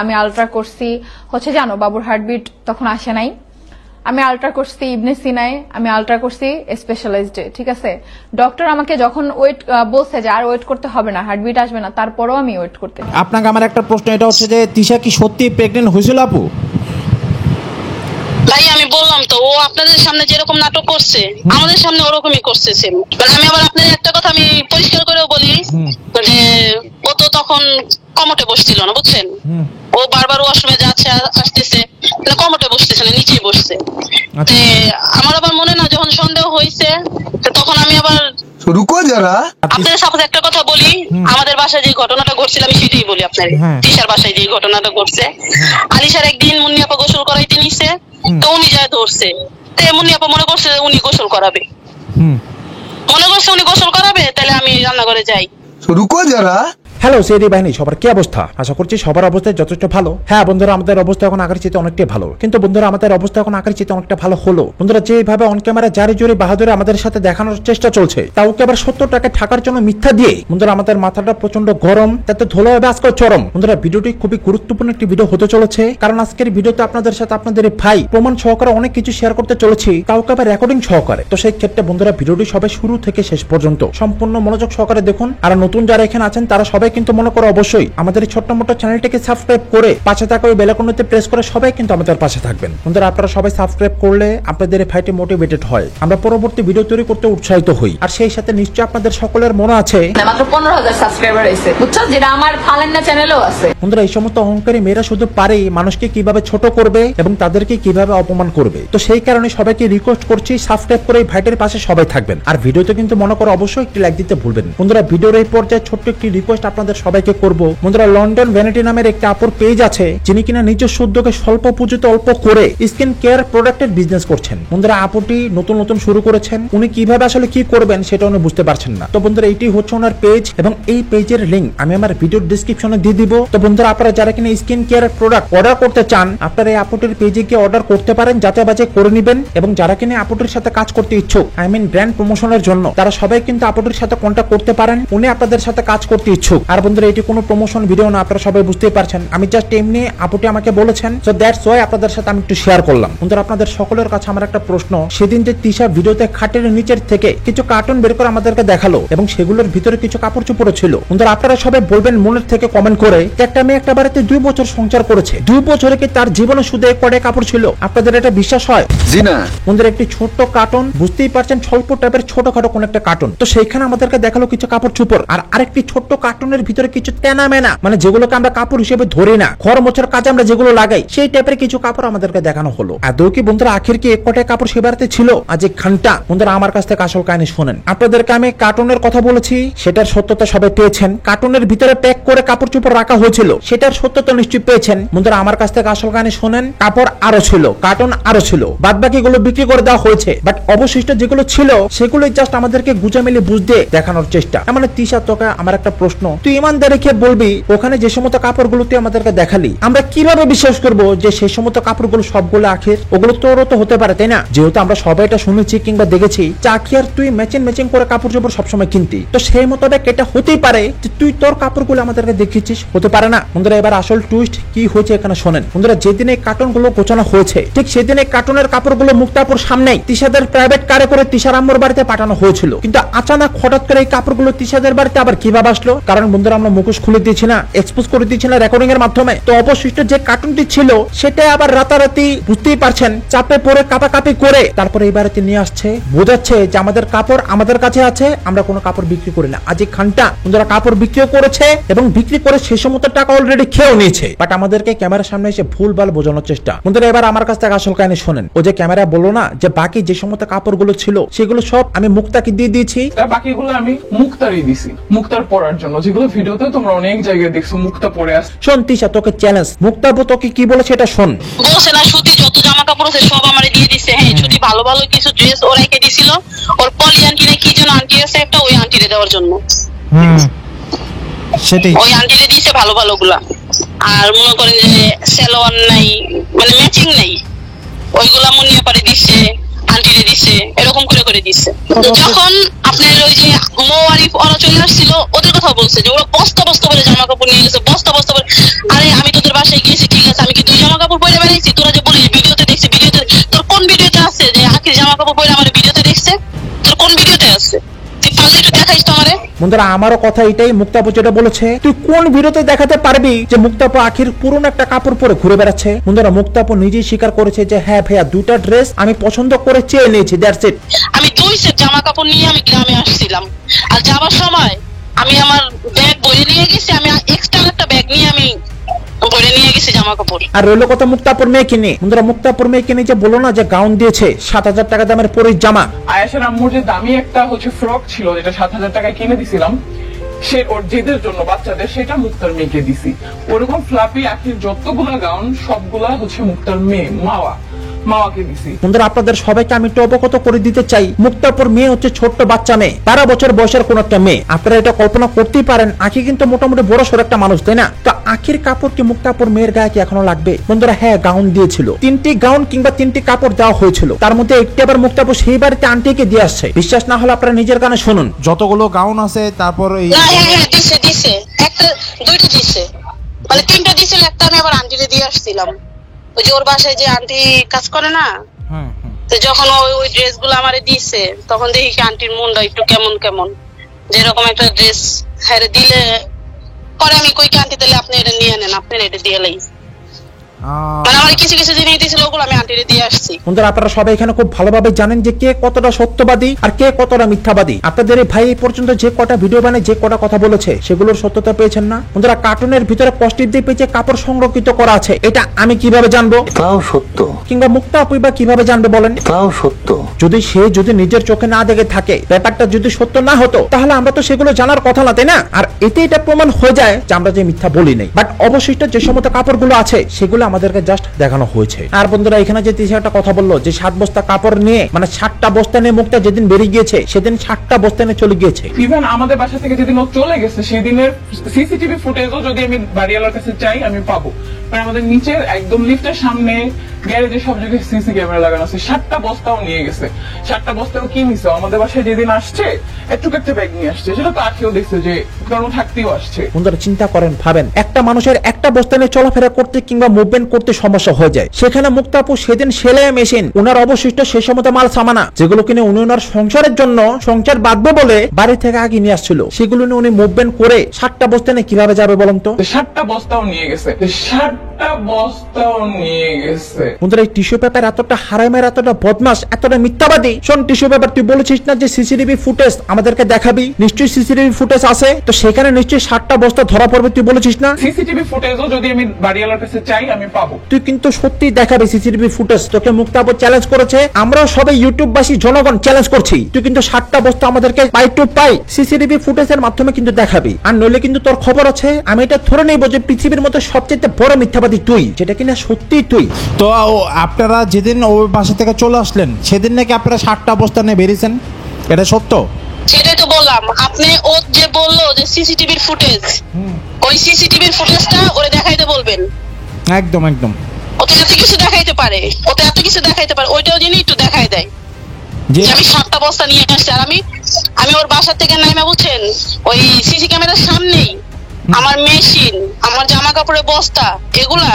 আমি আলট্রা করছি হচ্ছে জানো বাবুর হার্টবিট তখন আসে নাই। আমি আলট্রা করছি ইবনে সিনায়, আমি আলট্রা করছি স্পেশালাইজড, ঠিক আছে। ডক্টর আমাকে যখন ওয়েট বলছে যে আর ওয়েট করতে হবে না, হার্টবিট আসবে না, তারপরেও আমি ওয়েট করতে। আপনাকে আমার একটা প্রশ্ন, এটা হচ্ছে যে তিশা কি সত্যি প্রেগন্যান্ট হয়েছিল আপু? ভাই আমি বললাম তো, ও আপনাদের সামনে যেরকম নাটক করছে আমাদের সামনে ওরকমই করছে সেম। আমি আবার আপনাদের একটা কথা আমি পরিষ্কার করেও বলি যে ও তো তখন কমোটে বসছিল না, বুঝছেন। ও বারবার ওয়াশরুমে যাচ্ছে আসতেছে, কমোটে বসতেছে না, নিচেই বসছে। আমার আবার মনে না যখন সন্দেহ হয়েছে তখন আমি আবার রুকো যারা আপনাদের সাপোজ একটা কথা বলি, আমাদের বাসায় যে ঘটনাটা ঘটছিল আমি সেটাই বলি আপনার। তিশার বাসায় যে ঘটনাটা ঘটছে, আলিশার একদিন মুন্নিয়াপা গোসল করাইতে নিছে, তো উনি যায় ধরছে, তো মুন্নিয়াপা মনে করছে উনি গোসল করাবে, তাহলে আমি রান্নাঘরে যাই। রুকো যারা। হ্যালো সিআইডি বাহিনী, সবার কি অবস্থা? আশা করছি সবার অবস্থা যথেষ্ট ভালো। হ্যাঁ বন্ধুরা, আমাদের অবস্থা এখন আগের চেয়ে অনেকটাই ভালো, কিন্তু বন্ধুরা আমাদের অবস্থা এখন আগের চেয়ে অনেকটা ভালো হলো। বন্ধুরা যেভাবে অন ক্যামেরা জারি জোরে বাহাদুরে আমাদের সাথে দেখানোর চেষ্টা চলছে, তাও আবার 70 টাকা ঠাকার জন্য মিথ্যা দিয়ে বন্ধুরা আমাদের মাথাটা প্রচন্ড গরম, তাতে ধুলো হবে আজকে চরম। বন্ধুরা ভিডিওটি খুবই গুরুত্বপূর্ণ একটি ভিডিও হতে চলেছে, কারণ আজকের ভিডিওতে আপনাদের সাথে আপনাদের ভাই প্রমাণ সহকারে অনেক কিছু শেয়ার করতে চলেছি, তাও আবার রেকর্ডিং সহকারে। তো সেই ক্ষেত্রে বন্ধুরা ভিডিওটি সবাই শুরু থেকে শেষ পর্যন্ত সম্পূর্ণ মনোযোগ সহকারে দেখুন। আর নতুন যারা এখানে আছেন তারা সবাই কিন্তু মনে করো অবশ্যই আমাদের এই ছোট্ট মোটো চ্যানেলটিকে সাবস্ক্রাইব করে পাশে থাকা ওই বেল আইকনটিতে প্রেস করে সবাই কিন্তু আমাদের পাশে থাকবেন। বন্ধুরা আপনারা সবাই সাবস্ক্রাইব করলে আপনাদের এই ভাইটি মোটিভেটেড হয়, আমরা পরবর্তী ভিডিও তৈরি করতে উৎসাহিত হই। আর সেই সাথে নিশ্চয়ই আপনাদের সকলের মনে আছে মাত্র 15,000 সাবস্ক্রাইবার আছে, বুঝছো, যেটা আমার ফালেন্না চ্যানেলেও আছে। বন্ধুরা এই সমস্ত অহংকারী মেয়েরা শুধু পারে মানুষকে কিভাবে ছোট করবে এবং তাদেরকে কিভাবে অপমান করবে। তো সেই কারণে সবাইকে রিকোয়েস্ট করছি সাবস্ক্রাইব করে এই ভাইটির পাশে সবাই থাকবেন। আর ভিডিওতে কিন্তু মনে করো অবশ্যই একটি লাইক দিতে ভুলবেন। বন্ধুরা ভিডিওর এই পর্যায়ে ছোট্ট একটি রিকোয়েস্ট আপনাদের সবাইকে করব। বন্ধুরা লন্ডন ভ্যানিটি নামের একটা আপুর পেজ আছে, যিনি কিনা নিজস্ব উদ্যোগে স্বল্প পুঁজিতে অল্প করে স্কিন কেয়ার প্রোডাক্টের বিজনেস করছেন। বন্ধুরা আপুটি নতুন নতুন শুরু করেছেন, উনি কিভাবে আসলে কি করবেন সেটা উনি বুঝতে পারছেন না। তো বন্ধুরা এইটি হচ্ছে ওনার পেজ, এবং এই পেজের লিংক আমি আমার ভিডিওর ডেসক্রিপশনে দিয়ে দিব। তো বন্ধুরা আপনারা যারা কিনা স্কিন কেয়ার প্রোডাক্ট অর্ডার করতে চান, আপনারা এই আপুটির পেজে গিয়ে অর্ডার করতে পারেন, যাচাই বাছাই করে নেবেন। এবং যারা কিনা আপুটির সাথে কাজ করতে ইচ্ছুক, আই মিন ব্র্যান্ড প্রমোশনের জন্য, তারা সবাই কিন্তু আপুটির সাথে কন্ট্যাক্ট করতে পারেন, উনি আপনাদের সাথে কাজ করতে ইচ্ছুক। আর বন্ধুরা এটি কোনো প্রমোশন ভিডিও না, আপনারা সবাই বুঝতেই পারছেন। আমি জাস্ট এমনি আপুটি আমাকে বলেছেন, সো দ্যাটস ওয়াই আপনাদের সাথে আমি একটু শেয়ার করলাম। বন্ধুরা আপনাদের সকলের কাছে আমার একটা প্রশ্ন, সেদিন যে তিশা ভিডিওতে খাটের নিচের থেকে কিছু কার্টুন বের করে আমাদেরকে দেখালো এবং সেগুলোর ভিতরে কিছু কাপড় চোপড় ছিল, বন্ধুরা আপনারা সবাই বলবেন মনের থেকে কমেন্ট করে, একটা মেয়ে একটা বাড়িতে 2 বছর সংসার করেছে, 2 বছরে কি তার জীবনে শুধু এক কড়াই কাপড় ছিল? আপনাদের এটা বিশ্বাস হয়? জি না। বন্ধুরা একটি ছোট্ট কার্টুন, বুঝতেই পারছেন স্বল্প টাইপের ছোটখাটো কোন একটা কার্টুন, তো সেইখানে আমাদেরকে দেখালো কিছু কাপড় চোপড়। আর আরেকটি ছোট্ট কার্টুনের ভিতরে কিছু তেনা মেনা, মানে যেগুলোকে আমরা কাপড় হিসেবে ধরি না, ঘর মোছার কাজে আমরা যেগুলো লাগাই, সেই টাইপের কিছু কাপড় আমাদেরকে দেখানো হলো। আদৌ কি বন্ধুরা আখের কি এক কটায় কাপড় সে বাড়িতে ছিল? আজ এক ঘন্টা বন্ধুরা আমার কাছ থেকে আসল কাহিনী শোনেন। আপনাদেরকে আমি কার্টুনের কথা বলেছি, সেটার সত্যতা সবাই পেয়েছেন। কার্টুনের ভিতরে প্যাক করে কাপড় চোপড় রাখা হয়েছিল, সেটার সত্যতা নিশ্চয়ই পেয়েছেন। বন্ধুরা আমার কাছ থেকে আসল কাহিনী শোনেন, কাপড় আরো ছিল, কার্টুন আরো ছিল, বাদ বাকি গুলো বিক্রি করে দেওয়া হয়েছে, বাট অবশিষ্ট যেগুলো ছিল সেগুলোই জাস্ট আমাদেরকে গুজামিলে বুঝতে দেখানোর চেষ্টা। মানে তিশা তোকে আমার একটা প্রশ্ন, তুই ইমানদার রেখে বলবি ওখানে যে সমস্ত কাপড়গুলো তুই আমাদেরকে দেখালি, আমরা কিভাবে বিশ্বাস করবো যে সেই সমস্ত কাপড়গুলো সবগুলো আখের? ওগুলো তোরও তো হতে পারে, তাই না? যেহেতু আমরা সবাই এটা শুনেছি কিংবা দেখেছি যে আখিয়ার তুই ম্যাচিং করে কাপড় চোপড় সবসময় কিনতি, তো সেই মোতাবেক এটা হতেই পারে যে তুই তোর কাপড়গুলো আমাদেরকে দেখিয়েছিস, হতে পারে না? বন্ধুরা এবার আসল টুইস্ট কি হয়েছে এখানে শোনেন। বন্ধুরা যেদিন এই কার্টুনগুলো গোছানো হয়েছে, ঠিক সেদিন এই কার্টুনের কাপড়গুলো মুক্তাপুর সামনেই তিশাদের প্রাইভেট কারে করে তিশার আম্মুর বাড়িতে পাঠানো হয়েছিল। কিন্তু আচানক হঠাৎ করে এই কাপড়গুলো তিশাদের বাড়িতে আবার কিভাবে আসলো? কারণ বন্ধুরা আমরা মুখোশ খুলে দিয়েছি না, এক্সপোজ করে দিয়েছি না রেকর্ডিং এর মাধ্যমে, তো অবশিষ্ট যে কার্টুনটি ছিল সেটা আবার রাতারাতি বুঝতেই পারছেন চাপে পড়ে কাপাকাপি করে তারপরে এই বাড়িতে নিয়ে আসছে, বোঝাচ্ছে যে আমাদের কাপড় আমাদের কাছে আছে, আমরা কোনো কাপড় বিক্রি করি না। আজ এই খানটা বন্ধুরা কাপড় বিক্রিও করেছে এবং বিক্রি করে সে সমস্ত টাকা অলরেডি খেয়েও নিয়েছে, বাট আমাদেরকে ক্যামেরার সামনে এসে ভুলভাল বোঝানোর চেষ্টা। বন্ধুরা এবার আমার কাছ থেকে আসল কাহিনী শোনেন। ও যে ক্যামেরা বললো না যে বাকি যে সমস্ত কাপড়গুলো ছিল সেগুলো সব আমি মুক্তাকে দিয়ে দিয়েছি, বাকিগুলো আমি মুক্তারই দিছি, মুক্তার পরার জন্য, যেগুলো ভিডিওতে তোমরা অনেক জায়গায় দেখছো মুক্তা পরে আসছে। শোন তিশা তোকে চ্যালেঞ্জ, মুক্তা তোকে কি বলে সেটা শোন। বলছে না সুতি যত জামা কাপড় আছে সব আমারে দিয়ে দিছে। হ্যাঁ সুতি ভালো ভালো কিছু ড্রেস ও রেখে দিছিল, ওর পলি আন্টি না কি যেন আন্টি আছে একটা, ওই আন্টিরে দেওয়ার জন্য। সেটাই ওই আন্টিরে দিছে ভালো ভালো গুলা। আর মনে করেন যে সেলোয়ার নাই, মানে ম্যাচিং নাই, ওইগুলা মুনিয়া পারে দিছে, আন্টিরে দিছে, এরকম করে করে দিছে। যখন আপনার ওই যে মোয়ারিফ ওরা চলে আসছিল, ওদের কথা বলছে যে ওরা বস্তা বস্তা করে জামা কাপড় নিয়ে গেছে, বস্তা বস্তা করে। আরে আমি তোদের বাসায় গিয়ে তাহলে একটু দেখাইস তো আমারে। বন্ধুরা আমারও কথা এটাই, মুক্তাপু যেটা বলেছে, তুই কোন ভিডিওতে দেখাতে পারবি যে মুক্তাপু আখির পুরনো একটা কাপড় পরে ঘুরে বেড়াচ্ছে? বন্ধুরা মুক্তাপু নিজেই স্বীকার করেছে যে হ্যাঁ ভাইয়া, দুইটা ড্রেস আমি পছন্দ করে চেয়ে নিয়েছি, দ্যাটস ইট। আমি 2 সেট জামা কাপড় নিয়ে আমি গ্রামে আসছিলাম, আর যাওয়ার সময় আমি আমার ব্যাগ বয়ে নিয়ে গেছি, আমি এক্সট্রা একটা ব্যাগ নিয়ে আমি বয়ে নিয়ে গেছি জামা কাপড়। আর রইল কথা মুক্তাপুর মেয়েকে নিয়ে। বন্ধুরা মুক্তাপুর মেয়েকে নিয়ে যে বলো না যে গাউন দিয়েছে 7,000 টাকা দামের পরের জামা। আয়েশার আম্মুর যে দামি একটা ফ্রক ছিল, যেটা 7,000 টাকায় কিনে দিছিলাম, সে ওর যেদের জন্য বাচ্চাদের, সেটা মুক্তার মেয়েকে দিছি। ওরকম ফ্লাপি আখির যতগুলা গাউন সবগুলা মুক্তার মেয়ে মাওয়াকে দিছি। বন্ধুরা আপনাদের সবাইকে আমি একটু অবগত করে দিতে চাই, মুক্তাপুর মেয়ে হচ্ছে ছোট্ট বাচ্চা মেয়ে, 12 বছর বয়সের কোন একটা মেয়ে। আপনারা এটা কল্পনা করতেই পারেন, আখি কিন্তু মোটামুটি বড় সড় একটা মানুষ, তাই না? তো আখির কাপড় কি মুক্তাপুর মেয়ের গায়ে কি এখনো লাগবে? বন্ধুরা হ্যাঁ, গাউন দিয়েছিল, 3টি গাউন কিংবা 3টি কাপড় দেওয়া হয়েছিল, তার মধ্যে একটি আবার মুক্তাপুর সেই বাড়িতে আন্টিকে দিয়ে আসছে। বিশ্বাস না হলে আপনারা নিজের কানে শুনুন। যতগুলো গাউন আছে তারপর এই না, হ্যাঁ দিছে একটা, দুইটা দিছে, মানে 3টা দিছিল, একটা আমি আবার আন্টিরে দিয়ে আসছিলাম। ওই যে ওর বাসায় যে আন্টি কাজ করে না, তো যখন ওই ড্রেস গুলো আমারে দিছে, তখন দেখি কি আন্টির মনটা একটু কেমন, যেরকম একটা ড্রেস হ্যাঁ দিলে পরে আমি কই কি আন্টি তাহলে আপনি এটা নিয়ে নেন, আপনি এটা দিয়ে লাই, মানে আমার কিছু জিনিস দিয়েছিল, ওগুলো আমি আন্টিরে দিয়ে আসছি। বন্ধুরা আপনারা সবাই এখানে খুব ভালোভাবে জানেন যে কে কতটা সত্যবাদী আর কে কতটা মিথ্যাবাদী। আপনাদের এই ভাই এই পর্যন্ত যে কটা ভিডিও বানায়, যে কটা কথা বলেছে, সেগুলোর সত্যতা পেয়েছেন না? বন্ধুরা কার্টুনের ভিতরে পজিটিভ দিয়ে পেয়েছে কাপড় সংরক্ষিত করা আছে, এটা আমি কিভাবে জানবো? তাও সত্য। কিংবা মুক্তা আপুই বা কিভাবে জানবে বলেন? তাও সত্য। যদি নিজের চোখে না দেখে থাকে, ব্যাপারটা যদি সত্য না হতো, তাহলে আমরা তো সেগুলো জানার কথা না, তাই না? আর এতে এটা প্রমাণ হয়ে যায় যে আমরা যে মিথ্যা বলি নাই, বাট অবশিষ্ট যে সমস্ত কাপড়গুলো আছে সেগুলো আমাদেরকে জাস্ট দেখানো হয়েছে। আর বন্ধুরা এখানে যে তিশা একটা কথা বললো যে 7 বস্তা কাপড় নিয়ে, মানে 7টা বস্তা নিয়ে মুক্তা যেদিন বেরিয়ে গিয়েছে, সেদিন 7টা বস্তা নিয়ে চলে গিয়েছে। ইভেন আমাদের বাসা থেকে যেদিন ও চলে গেছে, সেদিনের সিসিটিভি ফুটেজও যদি আমি বাড়িওয়ালার কাছে চাই আমি পাবো। কারণ আমাদের নিচের একদম লিফটের সামনে গ্যারেজে সব জায়গায় সিসি ক্যামেরা লাগানো আছে। 7টা বস্তাও নিয়ে গেছে। 7টা বস্তাও কি নিছে? আমাদের বাসায় যেদিন আসছে একটু একটা ব্যাগ নিয়ে আসছে, সেটা তো আখিও দেখছে যে কারণ থাকতেও আসছে। বন্ধুরা চিন্তা করেন, ভাবেন একটা মানুষের একটা বস্তা নিয়ে চলাফেরা করতে কিংবা মুভমেন্ট করতে সমস্যা হয়ে যায়, সেখানে মুক্তা আপু সেদিন সেলাই মেশিন, ওনার অবশিষ্ট সেই সমস্ত মাল সামানা যেগুলো কিনে উনি ওনার সংসারের জন্য সংসার বাঁধবে বলে বাড়ি থেকে আগে নিয়ে আসছিল, সেগুলো নিয়ে উনি মুভমেন্ট করে 7টা বস্তা নিয়ে কিভাবে যাবে বলেন তো? 7টা বস্তাও নিয়ে গেছে। 7টা বস্তাও নিয়ে গেছে। বন্ধুরা এই টিস্যু পেপার এতটা হারামের, এতটা বদমাস, এতটা মিথ্যাবাদী। শোন টিস্যু পেপার, তুই বলেছিস না যে সিসিটিভি ফুটেজ আমাদেরকে দেখাবি, নিশ্চয়ই সিসিটিভি ফুটেজ আছে, তো সেখানে নিশ্চয়ই 7টা বস্তা ধরা পড়বে, তুই বলেছিস না? সিসিটিভি ফুটেজও যদি আমি বাড়িওয়ালার কাছে চাই আমি পাবো। তুই কিন্তু সত্যি দেখাবি সিসিটিভি ফুটেজ, তোকে মুক্তা আপু চ্যালেঞ্জ করেছে, আমরাও সবাই ইউটিউববাসী জনগণ চ্যালেঞ্জ করছি, তুই কিন্তু 7টা বস্তা আমাদেরকে পাই সিসিটিভি ফুটেজের মাধ্যমে কিন্তু দেখাবি। আর নইলে কিন্তু তোর খবর আছে, আমি এটা ধরে নেব যে পৃথিবীর মধ্যে সবচেয়ে বড় মিথ্যাবাদী তুই, যেটা কিনা সত্যি তুই। তো আপনারা যেদিন ওই বাসা থেকে চলে আসলেন সেদিন নাকি আপনারা 7টা বস্তা নিয়ে বেরিয়েছেন, এটা সত্য? সেটাই তো বললাম, আপনি ও যে বললো যে সিসিটিভির ফুটেজ, ওই সিসিটিভির ফুটেজটা ওরে দেখাইতে বলবেন। একদম ও তো এত কিছু দেখাইতে পারে, ওইটাও যিনি একটু দেখাই দেয় যে আমি 7টা বস্তা নিয়ে আসছি। আর আমি ওর বাসা থেকে নাইমা, বুঝছেন, ওই সিসি ক্যামেরার সামনেই আমার মেশিন, আমার জামা কাপড়ের বস্তা, এগুলা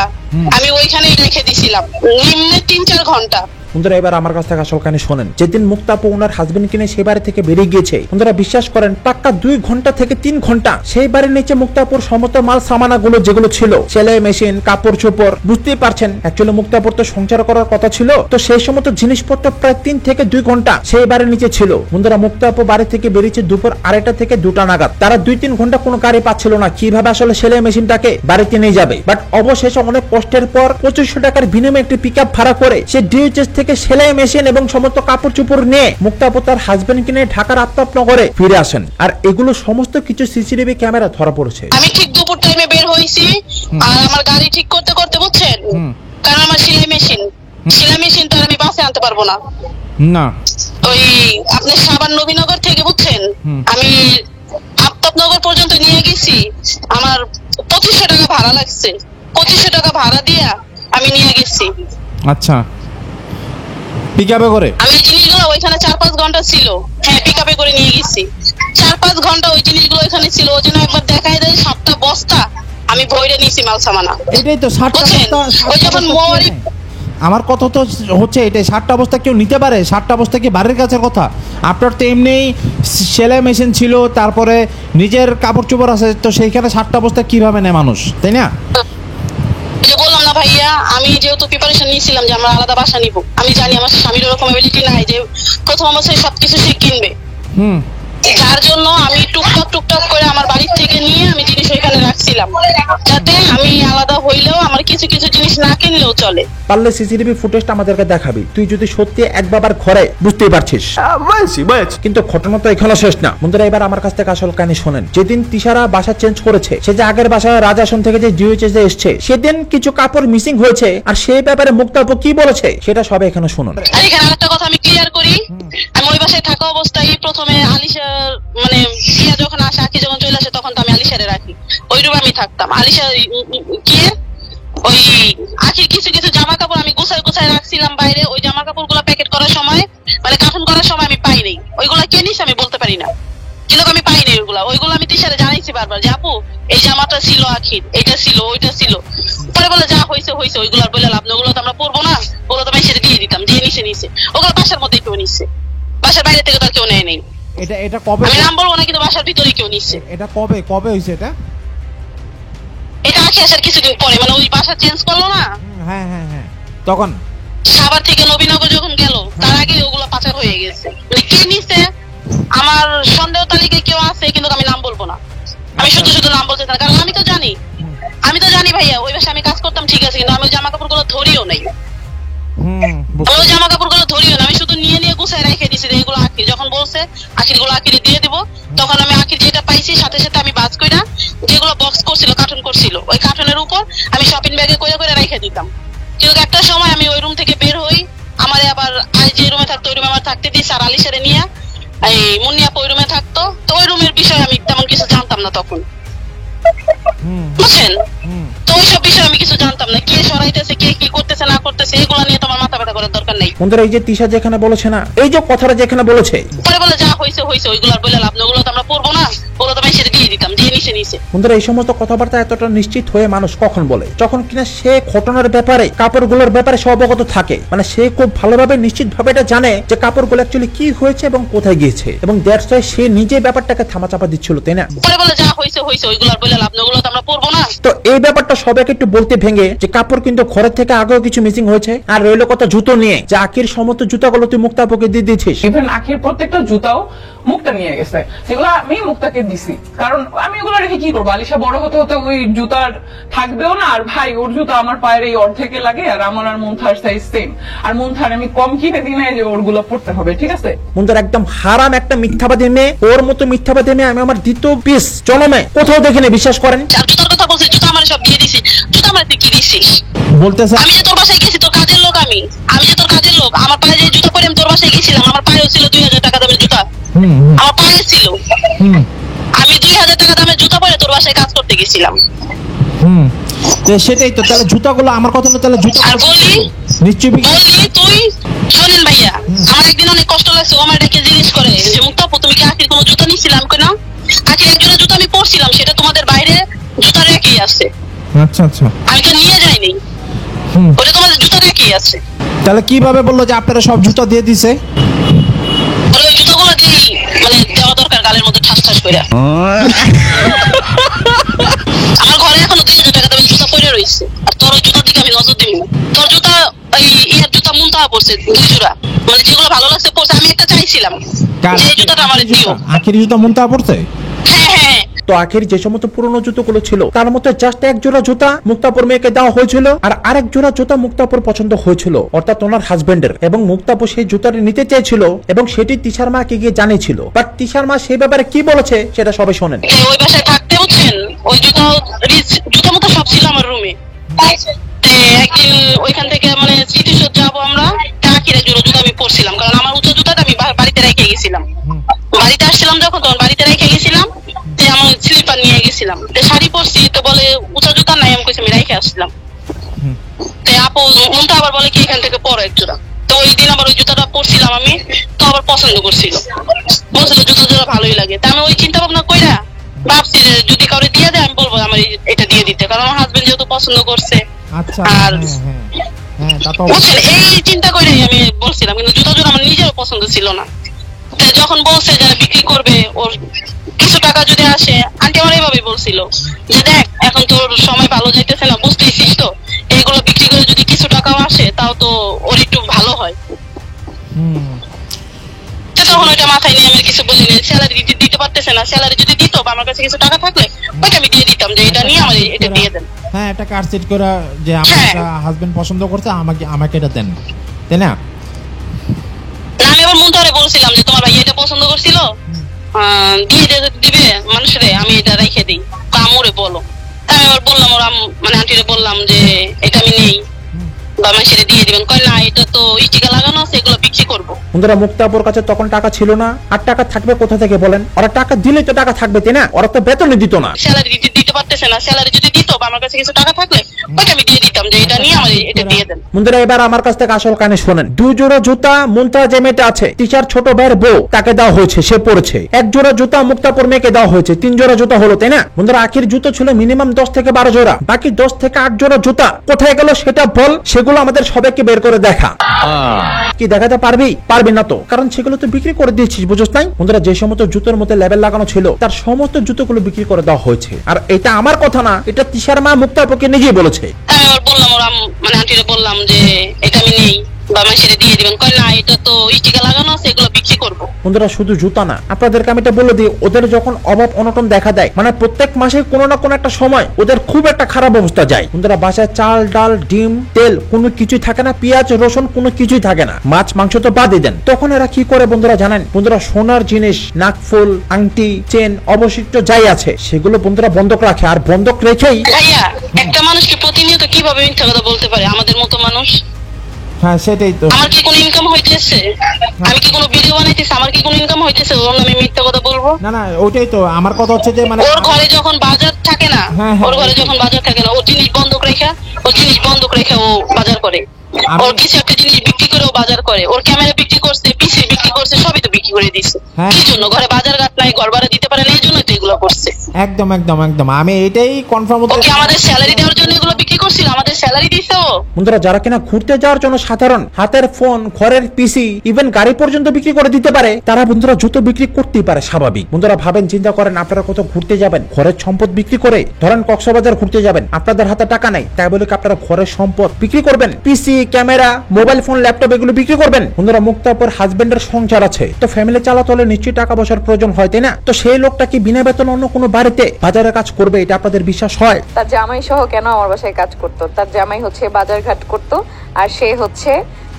আমি ওইখানেই রেখে দিছিলাম নিম্নে 3-4 ঘন্টা। বন্ধুরা এবার আমার কাছ থেকে আসল কাহিনী শোনেন। যেদিন মুক্তা আপু ওনার হাজবেন্ড কিনে সেই বাড়ি থেকে বেরিয়ে গিয়েছে, বন্ধুরা বিশ্বাস করেন পাক্কা 2 ঘন্টা থেকে 3 ঘন্টা সেই বাড়ির নিচে মুক্তা আপুর সমস্ত মাল সামানা গুলো যেগুলো ছিল, সেলাই মেশিন, কাপড় চোপড়, বুঝতেই পারছেন অ্যাকচুয়ালি মুক্তা আপুর তো সংসার করার কথা ছিল, তো সেই সমস্ত জিনিসপত্র প্রায় 3 থেকে 2 ঘন্টা সেই বাড়ির নিচে ছিল। বন্ধুরা মুক্তা আপু বাড়ি থেকে বেরিয়েছে দুপুর 2:30 থেকে 2টা নাগাদ। তারা 2-3 ঘন্টা কোনো গাড়ি পাচ্ছিল না, কিভাবে আসলে সেলাই মেশিনটাকে বাড়িতে নিয়ে যাবে। বাট অবশেষে অনেক কষ্টের পর 2500 টাকার বিনিময়ে একটি পিকআপ ভাড়া করে সে ডিএইচএস থেকে সেলাই মেশিন এবং সমস্ত কাপড় চোপড় নিয়ে মুক্তা আপু তার হাজবেন্ড কিনে ঢাকার আফতাবনগরে ফিরে আসেন। আর এগুলো সমস্ত কিছু সিসিটিভি ক্যামেরা ধরা পড়েছে। আমি ঠিক দুপুর টাইমে বের হইছি, আর আমার গাড়ি ঠিক করতে বুঝছেন, কারণ আমার সেলাই মেশিন তো আমি বাসে আনতে পারবো না। ওই আপনি সাবান নবীনগর থেকে, বুঝছেন, আমি আফতাবনগর পর্যন্ত নিয়ে গেছি, আমার 2500 টাকা ভাড়া লাগছে। 2500 টাকা ভাড়া দিয়া আমি নিয়ে গেছি। আচ্ছা, পিকআপে করে? আমি জিনিসগুলো ওইখানে 4-5 ঘন্টা ছিল। হ্যাঁ, পিকআপে করে নিয়ে গেছি। 4-5 ঘন্টা ওই জিনিসগুলো ওইখানে ছিল। ওই জন্য একবার দেখাই দেয় 7টা বস্তা আমি ভরে নিয়েছি মাল সামানা। এটাই তো 7টা বস্তা। ওই যখন আমার কথা তো হচ্ছে এটাই, 60টা বস্তা কেউ নিতে পারে? 60টা বস্তা কি বাড়ির কাছের কথা? আপনার তো এমনিই সেলাই মেশিন ছিল, তারপরে নিজের কাপড় চোপড় আছে, তো সেইখানে 60টা বস্তা কিভাবে নেয় মানুষ, তাই না? যে বললাম না ভাইয়া, আমি যেহেতু প্রিপারেশন নিয়েছিলাম যে আমরা আলাদা বাসা নিব, আমি জানি আমার স্বামীর ওরকম এবিলিটি নাই যে প্রথম অবস্থায় সবকিছু সে কিনবে, যার জন্য আমি টুকটাক করে আমার বাড়ির থেকে নিয়ে আমি জিনিস ওইখানে রাখছিলাম, যাতে আমি আলাদা হইলেও আমার কিছু কিছু জিনিস না কিনলেও চলে। পারলে সিসিটিভি ফুটেজটা আমাদেরকে দেখাবি, তুই যদি সত্যি এক বাবার ঘরে, বুঝতেই পারছিস। কিন্তু ঘটনা তো এখানে শেষ না বন্ধুরা, এবার আমার কাছ থেকে আসল কাহিনী শোনেন। যেদিন তিশারা বাসা চেঞ্জ করেছে, সে যে আগের বাসা রাজাসন থেকে যে জিওএইচএস এ এসেছে, সেদিন কিছু কাপড় মিসিং হয়েছে, আর সেই ব্যাপারে মুক্তাপু কি বলেছে সেটা সবে এখানে শুনুন। আর এখানে আরেকটা কথা আমি ক্লিয়ার করি, আমি ওই বাসায় থাকা অবস্থায় প্রথমে আলিশার মানে সিয়া যখন আসে, আকি যখন চলে আসে, তখন তো আমি আলিশারে রাখি, ওই রুমে আমি থাকতাম। আলিশা গিয়ে ওই আখির কিছু কিছু জামা কাপড় আমি গুছায় রাখছিলাম বাইরে, ওই জামা কাপড় গুলো প্যাকেট করার সময় মানে কার্টুন করার সময় আমি পাই নাই, ওইগুলা কে নিস আমি বলতে পারি না, কিন্তু আমি পাই নাই ওইগুলো আমি তিশারে জানাইছি বারবার যে আপু এই জামাটা ছিল আখির, এটা ছিল ওইটা ছিল, পরে বলে যা হয়েছে ওইগুলো আর বলে লাভ না, ওগুলো তো আমরা পরবো না, ওগুলো তো সেটা দিয়ে দিতাম, যে নিছে ওগুলো বাসার মধ্যে কেউ নিচ্ছে, বাসার বাইরে থেকে তার কেউ নেয় নেই। এটা কবে? আমি নাম বলবো না, কিন্তু বাসার ভিতরে কেউ নিচ্ছে। এটা কবে হয়েছে এটা? এটা আখি আসার কিছুদিন পরে, মানে ওই বাসা চেঞ্জ করলো না, হ্যাঁ, তখন সাভার থেকে নবীনগর যখন গেল, তার আগে ওগুলো পাচার হয়ে গেছে। মানে কে নিছে আমার সন্দেহ তালিকায় কেউ আছে, কিন্তু আমি নাম বলবো না, আমি শুধু নাম বলতে চাই, কারণ আমি তো জানি ভাইয়া ওই বাসায় আমি কাজ করতাম ঠিক আছে, কিন্তু আমি ওই জামা কাপড় গুলো ধরিও নাই, আমি শুধু নিয়ে গুছাই রেখে দিছি এগুলো আখির, যখন বলছে আখির গুলো আখিরে দিয়ে দিব, তখন আমি আখির যেটা পাইছি সাথে সাথে আমি বাজ কইরা যেগুলো বক্স করছিল, কার্টুন করছিল, ওই কার্টুনের উপর আমি শপিং ব্যাগে করে রেখে দিতাম। কিন্তু একটা সময় আমি ওই রুম থেকে বের হই, আমার আবার যে রুমে থাকতো ওই রুমে আমার থাকতে দিয়েছে, আর আলিশারে নিয়ে এই মুন্নিয়াপা ওই রুমে থাকতো, তো ওই রুমের বিষয়ে আমি তেমন কিছু জানতাম না তখন, বুঝছেন? তো ওইসব বিষয়ে আমি কিছু জানতাম না, কে সরাইতেছে, কে কি করতেছে না করতেছে, এগুলো নিয়ে তোমার মাথা ব্যথা করার দরকার নেই। বন্ধুরা, এই যে তিশা যেখানে বলেছে না, এই যে কথাটা যেখানে বলেছে, পরে বলে যা হয়েছে ওইগুলো আর বলে লাভ না, ওগুলো তো আমরা পড়বো না, ওগুলো তো সেটা দিয়ে দিতাম, দিয়ে নিছে। বন্ধুরা, এই সমস্ত কথাবার্তা এতটা নিশ্চিত হয়ে মানুষ কখন বলে? যখন কিনা সে ঘটনার ব্যাপারে, কাপড়গুলোর ব্যাপারে সে অবগত থাকে, মানে সে খুব ভালোভাবে নিশ্চিত ভাবে এটা জানে যে কাপড়গুলো অ্যাকচুয়ালি কি হয়েছে এবং কোথায় গিয়েছে, এবং দ্যাটস ওয়াই সে নিজে ব্যাপারটাকে থামাচাপা দিচ্ছিল, তাই না? পরে বলে যা হয়েছে ওইগুলো আর বলে লাভ না, ওগুলো তো আমরা পড়বো না। তো এই ব্যাপারটা সবাইকে একটু বলতে ভেঙে যে কাপড় কিন্তু ঘরের থেকে আগেও কিছু মিসিং হয়েছে, আর রইল কথা জুতো নিয়ে, যে আখির সমস্ত জুতাগুলো তুই মুক্তাপুকে দিয়ে দিয়েছিস। ইভেন আখির প্রত্যেকটা জুতাও মুক্তা নিয়ে গেছে, যেগুলো আমি মুক্তাকে দিছি, কারণ আমি ওগুলো রেখে কি করবো? আলিশা বড় হতে হতে ওই জুতার থাকবেও না, আর ভাই ওর জুতা আমার পায়ের এই অর্ধেকে লাগে, আর আমার আর মুনথার সাইজ সেম, আর মুনথার আমি কম কিনে দিই না যে ওরগুলো পড়তে হবে, ঠিক আছে? মুনতার একদম হারাম একটা মিথ্যাবাদী মেয়ে, ওর মতো মিথ্যাবাদী মেয়ে আমি আমার দ্বিতীয় পিস জন্মে কোথাও দেখিনি, বিশ্বাস করেন। জুতার কথা বলছি, জুতা আমার সব দিয়ে দিছি, জুতা আমার তুই কি দিছিস? বলতেছে আমি যে তোর বাসায় গেছি, তোর কাজের লোক, আমি যে তোর কাজের লোক, আমার পায়ে যে জুতা পরে আমি তোর বাসায় গেছিলাম, আমার পায়েও ছিল 2000 টাকা দামের জুতা, আমার পায়ে ছিল, আমি 2000 টাকা দামের জুতা পরে তোর বাসায় কাজ করতে গেছিলাম। সেটাই তো, তাহলে জুতাগুলো আমার কথা হলো, তাহলে জুতা আর বললি তুই শোনেন ভাইয়া, আমার একদিন অনেক কষ্ট লাগছে, ও আমার ডেকে জিজ্ঞেস করে যে মুক্তাপু তুমি কি আখির কোনো জুতা নিছিলাম কিনা? আখির একজনের জুতা আমি পরছিলাম, সেটা তোমাদের বাইরে জুতা রেখেই আছে। আচ্ছা, আমি তো নিয়ে যাইনি, ওটা তোমাদের জুতা রেখেই আছে। তাহলে কিভাবে বললো যে আপনারা সব জুতা দিয়ে দিছে? ওই জুতোগুলো দিই মানে দেওয়া দরকার গালের মধ্যে ঠাস করে। আমার ঘরে এখনো 2000 টাকা দামের জুতা পরে রয়েছে, আর তোর ওই জুতার দিকে আমি নজর দিব না। তোর জুতা ইয়ার জুতা মুনতাহা পড়ছে 2 জোড়া, মানে যেগুলো ভালো লাগছে পড়ছে, আমি একটা চাইছিলাম যে এই জুতাটা আমার দিও। আখির জুতা মুনতাহা পড়ছে? হ্যাঁ। তো আখের যে সমস্ত পুরনো জুতোগুলো ছিল, তার মধ্যে জাস্ট এক জোড়া জুতা মুক্তাপুর মেয়েকে দেওয়া হয়েছিল, আর আরেক জোড়া জুতা মুক্তাপুর পছন্দ হয়েছিল, অর্থাৎ ওনার হাজবেন্ডের, এবং মুক্তাপুর সেই জুতাটি নিতে চেয়েছিল, এবং সেটি তিশার মাকে গিয়ে জানিয়েছিল। বাট তিশার মা সেই ব্যাপারে কি বলেছে সেটা সবাই শোনেন। ওই বাসায় থাকতে বুঝছেন, ওই জুতা মতো সব ছিল আমার রুমে। একদিন ওইখান থেকে মানে স্মৃতিসৌধ যাবো আমরা, আখির এক জোড়া জুতা আমি পরছিলাম, কারণ আমার উঁচু জুতাটা আমি বাড়িতে রেখে গেছিলাম, বাড়িতে আসছিলাম যখন তখন বাড়িতে রেখে গেছিলাম, আমার স্লিপার নিয়ে গেছিলাম, শাড়ি পরছি, তো বলে উঁচা জুতা নাই, আমি কইছি আমি রেখে আসছিলাম। আপু মনটা আবার বলে কি এখান থেকে পরো এক জোড়া, তো ওই দিন আবার ওই জুতাটা পরছিলাম আমি, তো আবার পছন্দ করছিল, বলছিল জুতা জোড়া ভালোই লাগে, তা আমি ওই চিন্তা ভাবনা কইরা ভাবছি যে যদি কাউরে দিয়ে দেয় আমি বলবো আমার এটা দিয়ে দিতে, কারণ আমার হাজবেন্ড যেহেতু পছন্দ করছে। আচ্ছা, আর হ্যাঁ তা তো বুঝছেন, এই চিন্তা করে আমি বলছিলাম, কিন্তু জুতা জোড়া আমার নিজেরও পছন্দ ছিল না। তাই যখন বলছে যারা বিক্রি করবে ওর কিছু টাকা যদি আসে, আন্টি আমার এইভাবে বলছিল যে দেখ এখন তোর সময় ভালো যাইতেছে না, বুঝতেছিস তো, এইগুলো বিক্রি করে যদি কিছু টাকাও আসে তাও তো ওর একটু ভালো হয়। তো তখন ওইটা মাথায় নিয়ে আমি কিছু বলিনি। স্যালারি দিতে পারতেছে না, স্যালারি যদি দিত বা আমার কাছে কিছু টাকা থাকলে ওইটা আমি দিয়ে দিতাম যে এটা নিয়ে আমার এটা দিয়ে দেন। হ্যাঁ একটা কার্ড সেট করে যে আমার হ্যাঁ। একটা হাজবেন্ড পছন্দ করছে, আমাকে এটা দেন, তাই না? না, আমি আবার মুন্তারে বলছিলাম যে তোমার ভাই এটা পছন্দ করছিল, দিবে মানুষের, আমি এটা রেখে দিই, আমরে বলো। আমি আবার বললাম ওর মানে আন্টিরে বললাম যে এটা আমি নেই বা মানুষের দিয়ে দিবেন। কয় না, এটা তো স্টিকার লাগানো আছে, এগুলো বিক্রি করবো। বন্ধুরা মুক্তাপুর কাছে তখন টাকা ছিল না, আর টাকা থাকবে কোথা থেকে বলেন? ওরা টাকা দিলেই তো টাকা থাকবে, তাই না? ওরা তো বেতনই দিত না। স্যালারি দিতে পারতেছে না, স্যালারি যদি দিত বা আমার কাছে কিছু টাকা থাকলে ওইটা আমি দিয়ে দিতাম যে এটা নিয়ে আমার এটা দিয়ে দেন। বন্ধুরা এবার আমার কাছ থেকে আসল কানে শোনেন। 2 জোড়া জুতা মুন্তা যে মেয়েটা আছে, টিচার ছোট ভাইয়ের বউ, তাকে দেওয়া হয়েছে, সে পড়েছে। 1 জোড়া জুতা মুক্তাপুর মেয়েকে দেওয়া হয়েছে, 3 জোড়া জুতা হলো, তাই না? বন্ধুরা আখির জুতো ছিল মিনিমাম 10 থেকে 12 জোড়া, বাকি 10 থেকে 8 জোড়া জুতা কোথায় গেল সেটা বল। সেগুলো আমাদের সবাইকে বের করে দেখা। কি দেখাতে পারবি? পারবি না তো, কারণ সেগুলো তো বিক্রি করে দিয়েছিস, বুঝছ নাই? বন্ধুরা যে সমস্ত জুতোর মধ্যে লেবেল লাগানো ছিল তার সমস্ত জুতোগুলো বিক্রি করে দেওয়া হয়েছে। আর এটা আমার কথা না, এটা তিশার মা মুক্তাপুরকে নিজেই বলেছে। আমি আবার বললাম ওর মানে আন্টিরে বললাম যে এটা আমি নেই বা মানুষের দিয়ে দিবেন। কয় না, এটা তো স্টিকার লাগানো আছে, এগুলো বিক্রি করবো। বন্ধুরা শুধু জুতা না, আপনাদেরকে আমি এটা বলে দিই, ওদের যখন অভাব অনটন দেখা দেয়, মানে প্রত্যেক মাসে কোনো না কোনো একটা সময় ওদের খুব একটা খারাপ অবস্থা যায়। বন্ধুরা বাসায় চাল ডাল ডিম তেল কোনো কিছুই থাকে না, পেঁয়াজ রসুন কোনো কিছুই থাকে না, মাছ মাংস তো বাদই দেন। তখন এরা কি করে বন্ধুরা জানেন? বন্ধুরা সোনার জিনিস, নাকফুল, আংটি, চেন, অবশিষ্ট যাই আছে সেগুলো বন্ধুরা বন্ধক রাখে, আর বন্ধক রেখেই ভাইয়া একটা মানুষকে প্রতিনিয়ত কিভাবে মিথ্যা কথা বলতে পারে আমাদের মতো মানুষ? হ্যাঁ সেটাই তো। আমার কি কোনো ইনকাম হইতেছে? আমি কি কোনো ভিডিও বানাইতেছি? আমার কি কোনো ইনকাম হইতেছে? ওর নামে মিথ্যা কথা বলবো? না না ওইটাই তো আমার কথা হচ্ছে যে মানে ওর ঘরে যখন বাজার থাকে না, হ্যাঁ, হ্যাঁ। ওর ঘরে যখন বাজার থাকে না, ও জিনিস বন্ধক রেখে ও বাজার করে। ওর কিছু একটা জিনিস বিক্রি করে ও বাজার করে। ওর ক্যামেরা বিক্রি করছে, পিসি বিক্রি করছে, সবই তো বিক্রি করে দিচ্ছে। হ্যাঁ। কি জন্য? ঘরে বাজার ঘাট নাই, ঘর ভাড়া দিতে পারে না, এই জন্যই তো এগুলো করছে। একদম একদম একদম আমি এটাই কনফার্ম ও হতে কি আমাদের স্যালারি দেওয়ার জন্য এগুলো বিক্রি করছিল? আমাদের স্যালারি দিছে ও। বন্ধুরা যারা কিনা ঘুরতে যাওয়ার জন্য সাধারণ হাতের ফোন, ঘরের পিসি, ইভেন গাড়ি পর্যন্ত বিক্রি করে দিতে পারে, তারা বন্ধুরা জুতো বিক্রি করতেই পারে, স্বাভাবিক। বন্ধুরা ভাবেন, চিন্তা করেন, আপনারা কত ঘুরতে যাবেন ঘরের সম্পদ বিক্রি করে। ধরেন কক্সবাজার ঘুরতে যাবেন, আপনাদের হাতে টাকা নাই, তাই বলে কি আপনারা ঘরের সম্পদ বিক্রি করবেন? পিসি, ক্যামেরা, মোবাইল ফোন, ল্যাপটপ এগুলো বিক্রি করবেন? বন্ধুরা মুক্তাপুর হাজবেন্ডের সংসার আছে, তো ফ্যামিলি চালাতে হলে নিশ্চয়ই টাকা পয়সার প্রয়োজন হয়, তাই না? তো সেই লোকটা কি বিনা বেতন অন্য কোনো বাড়িতে বাজারে কাজ করবে? এটা আপনাদের বিশ্বাস হয়? তার জামাই সহ কেন আমার বাসায় কাজ করতো? তার জামাই হচ্ছে বাজার ঘাট করতো, আর সে হচ্ছে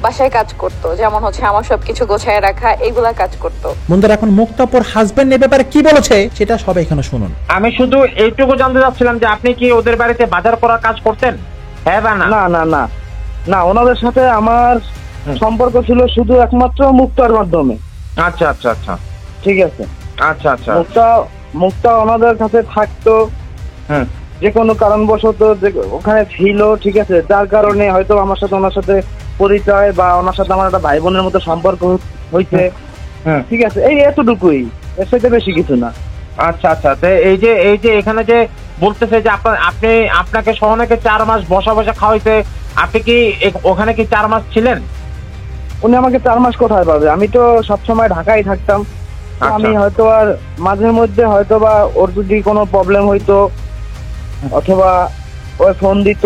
বাসায় কাজ করতো, যেমন হচ্ছে আমার সবকিছু গোছায় রাখা, এইগুলা কাজ করতো। বন্ধুরা এখন মুক্তাপুর হাজবেন্ড এ ব্যাপারে কি বলেছে সেটা সবাই এখানে শুনুন। আমি শুধু এইটুকু জানতে চাচ্ছিলাম যে আপনি কি ওদের বাড়িতে বাজার করার কাজ করতেন? হ্যাঁ বা না? না না না না, ওনাদের সাথে আমার সম্পর্ক ছিল শুধু একমাত্র মুক্তার মাধ্যমে। আচ্ছা আচ্ছা আচ্ছা ঠিক আছে, আচ্ছা আচ্ছা মুক্তা ওনাদের কাছে থাকতো, হুম যে কোনো কারণবশত ওখানে ছিল, ঠিক আছে, যার কারণে হয়তো আমার সাথে ওনার সাথে পরিচয় বা ওনার সাথে আমার একটা ভাই বোনের মতো সম্পর্ক হইছে, হুম ঠিক আছে, এই এতটুকুই, এর সাথে বেশি কিছু না। আচ্ছা আচ্ছা। তো এই যে এখানে যে বলতেছে যে আপনাকে সহনাকে 4 মাস বসা বসা খাওয়াইতে, আপনি কি ওখানে কি 4 মাস ছিলেন? উনি আমাকে 4 মাস কোথায় পাবে? আমি তো সবসময় ঢাকায় থাকতাম। তো আমি হয়তো আর মাঝে মধ্যে হয়তো বা ওর যদি কোনো প্রবলেম হইতো অথবা ওর ফোন দিত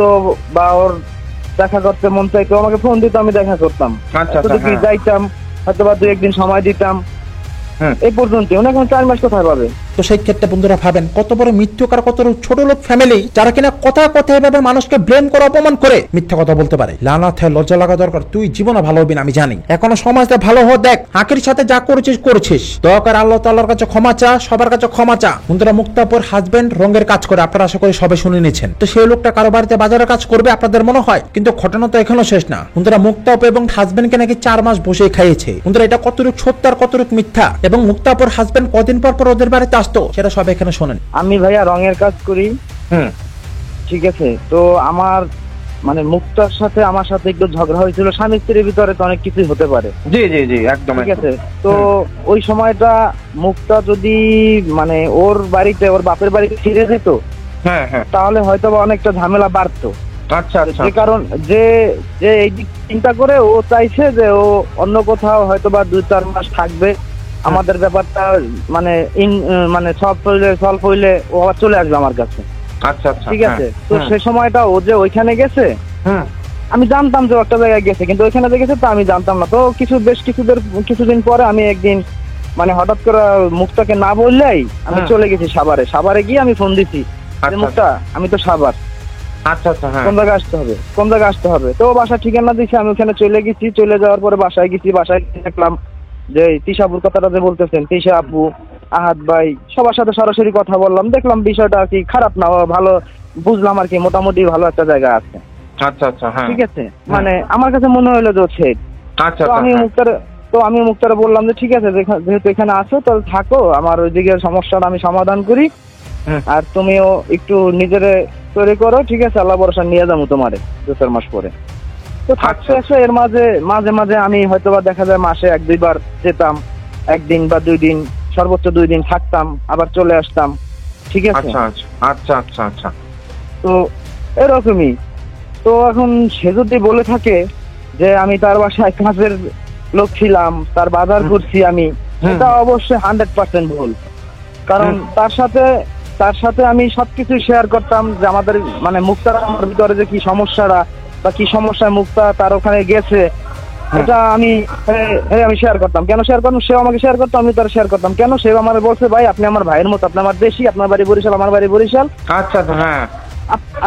বা ওর দেখা করতে মন চাইতো, আমাকে ফোন দিত, আমি দেখা করতাম, আচ্ছা, যাইতাম, হয়তো বা 2-1 দিন সময় দিতাম, এই পর্যন্ত। উনি এখন 4 মাস কোথায় পাবে? তো সেই ক্ষেত্রে বন্ধুরা ভাবেন কত বড় মিথ্যুকার, কত ছোট লোক ফ্যামিলি যারা কিনা কথা এভাবে মানুষকে ব্লেম করে, অপমান করে মিথ্যা কথা বলতে পারে। লানাত হয়, লজ্জা লাগা দরকার। তুই জীবনে ভালো হবি না আমি জানি, এখনো সমাজটা ভালো হওয়া দেখ। আখির সাথে যা করেছিস দয়া করে আল্লাহ তাআলার কাছে ক্ষমা চা, সবার কাছে ক্ষমা চা। বন্ধুরা মুক্তাপুর হাজবেন্ড রঙের কাজ করে, আপনারা আশা করি সবাই শুনে নিয়েছেন। তো সেই লোকটা কারো বাড়িতে বাজারের কাজ করবে আপনাদের মনে হয়? কিন্তু ঘটনা তো এখনো শেষ না। বন্ধুরা মুক্তাপুর এবং হাজবেন্ডকে নাকি 4 মাস বসে খাইয়েছে। বন্ধুরা এটা কতটুকু সত্য আর কতটুকু মিথ্যা, এবং মুক্তাপুর হাজবেন্ড কদিন পর ওদের বাড়িতে আসতো সেটা সব এখানে শোনেন। আমি ভাইয়া রঙের কাজ করি, ঠিক আছে। তো আমার মানে মুক্তার সাথে আমার সাথে একটু ঝগড়া হয়েছিল, স্বামী স্ত্রীর ভিতরে তো অনেক কিছুই হতে পারে। জি জি জি একদম ঠিক আছে। তো ওই সময়টা মুক্তা যদি মানে ওর বাড়িতে, ওর বাপের বাড়িতে ফিরে যেত, হ্যাঁ হ্যাঁ তাহলে হয়তো বা অনেকটা ঝামেলা বাড়তো। আচ্ছা আচ্ছা যে কারণ যে যে এই দিক চিন্তা করে ও চাইছে যে ও অন্য কোথাও হয়তো বা 2-4 মাস থাকবে, আমাদের ব্যাপারটা মানে মানে সলভ হইলে ও আবার চলে আসবে আমার কাছে। আচ্ছা আচ্ছা ঠিক আছে, তো সে সময়টা ও যে ওইখানে গেছে, আমি জানতাম যে ও একটা জায়গায় গেছে, কিন্তু ওইখানে যে গেছে তা আমি জানতাম না। তো কিছুদিন পরে আমি একদিন মানে হঠাৎ করে মুক্তাকে না বললেই আমি চলে গেছি সাভারে গিয়ে আমি ফোন দিছি যে মুক্তা আমি তো সাভার, আচ্ছা আচ্ছা কোন জায়গায় আসতে হবে। তো বাসা ঠিকানা দিছি, আমি ওখানে চলে গেছি। চলে যাওয়ার পরে বাসায় গিয়ে দেখলাম যে তিশাপুর কথাটা যে বলতেছেন, তিশা আপু, আহাদ ভাই সবার সাথে সরাসরি কথা বললাম, দেখলাম বিষয়টা আর কি খারাপ না, ভালো বুঝলাম আর কি, মোটামুটি ভালো একটা জায়গা আছে। আচ্ছা আচ্ছা ঠিক আছে, মানে আমার কাছে মনে হলো যে ছেদ। আচ্ছা, আমি মুক্তারে বললাম যে ঠিক আছে, যেহেতু এখানে আছো তাহলে থাকো, আমার ওইদিকে সমস্যাটা আমি সমাধান করি, আর তুমিও একটু নিজেরে তৈরি করো, ঠিক আছে, আল্লাহ ভরসা নিয়ে যাবো তোমারে 2-4 মাস পরে। তো থাকতে আসো, এর মাঝে আমি হয়তো বা দেখা যায় মাসে 1-2 বার যেতাম, 1 দিন বা 2 দিন, সর্বোচ্চ 2 দিন থাকতাম, আবার চলে আসতাম। ঠিক আছে, আচ্ছা আচ্ছা আচ্ছা। তো এরকমই। তো এখন সে যদি বলে থাকে যে আমি তার বাসায় কাজের লোক ছিলাম, তার বাজার করছি আমি, এটা অবশ্যই 100% ভুল। কারণ তার সাথে আমি সবকিছু শেয়ার করতাম, যে আমাদের মানে মুক্তার আমার ভিতরে যে কি সমস্যাটা বা কি সমস্যায় মুক্তা তার ওখানে গেছে, এটা আমি শেয়ার করতাম। কেন শেয়ার করতাম? সেও আমাকে শেয়ার করতো, আমি তার শেয়ার করতাম। কেন? সে আমার বলছে ভাই আপনি আমার ভাইয়ের মতো, আপনি আমার দেশি, আপনার বাড়ি বরিশাল, আমার বাড়ি বরিশাল। আচ্ছা হ্যাঁ,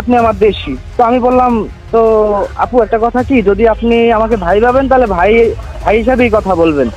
আপনি আমার দেশি। তো আমি বললাম, তো আপু একটা কথা কি, যদি আপনি আমাকে ভাই ভাবেন তাহলে ভাই হিসাবেই কথা বলবেন।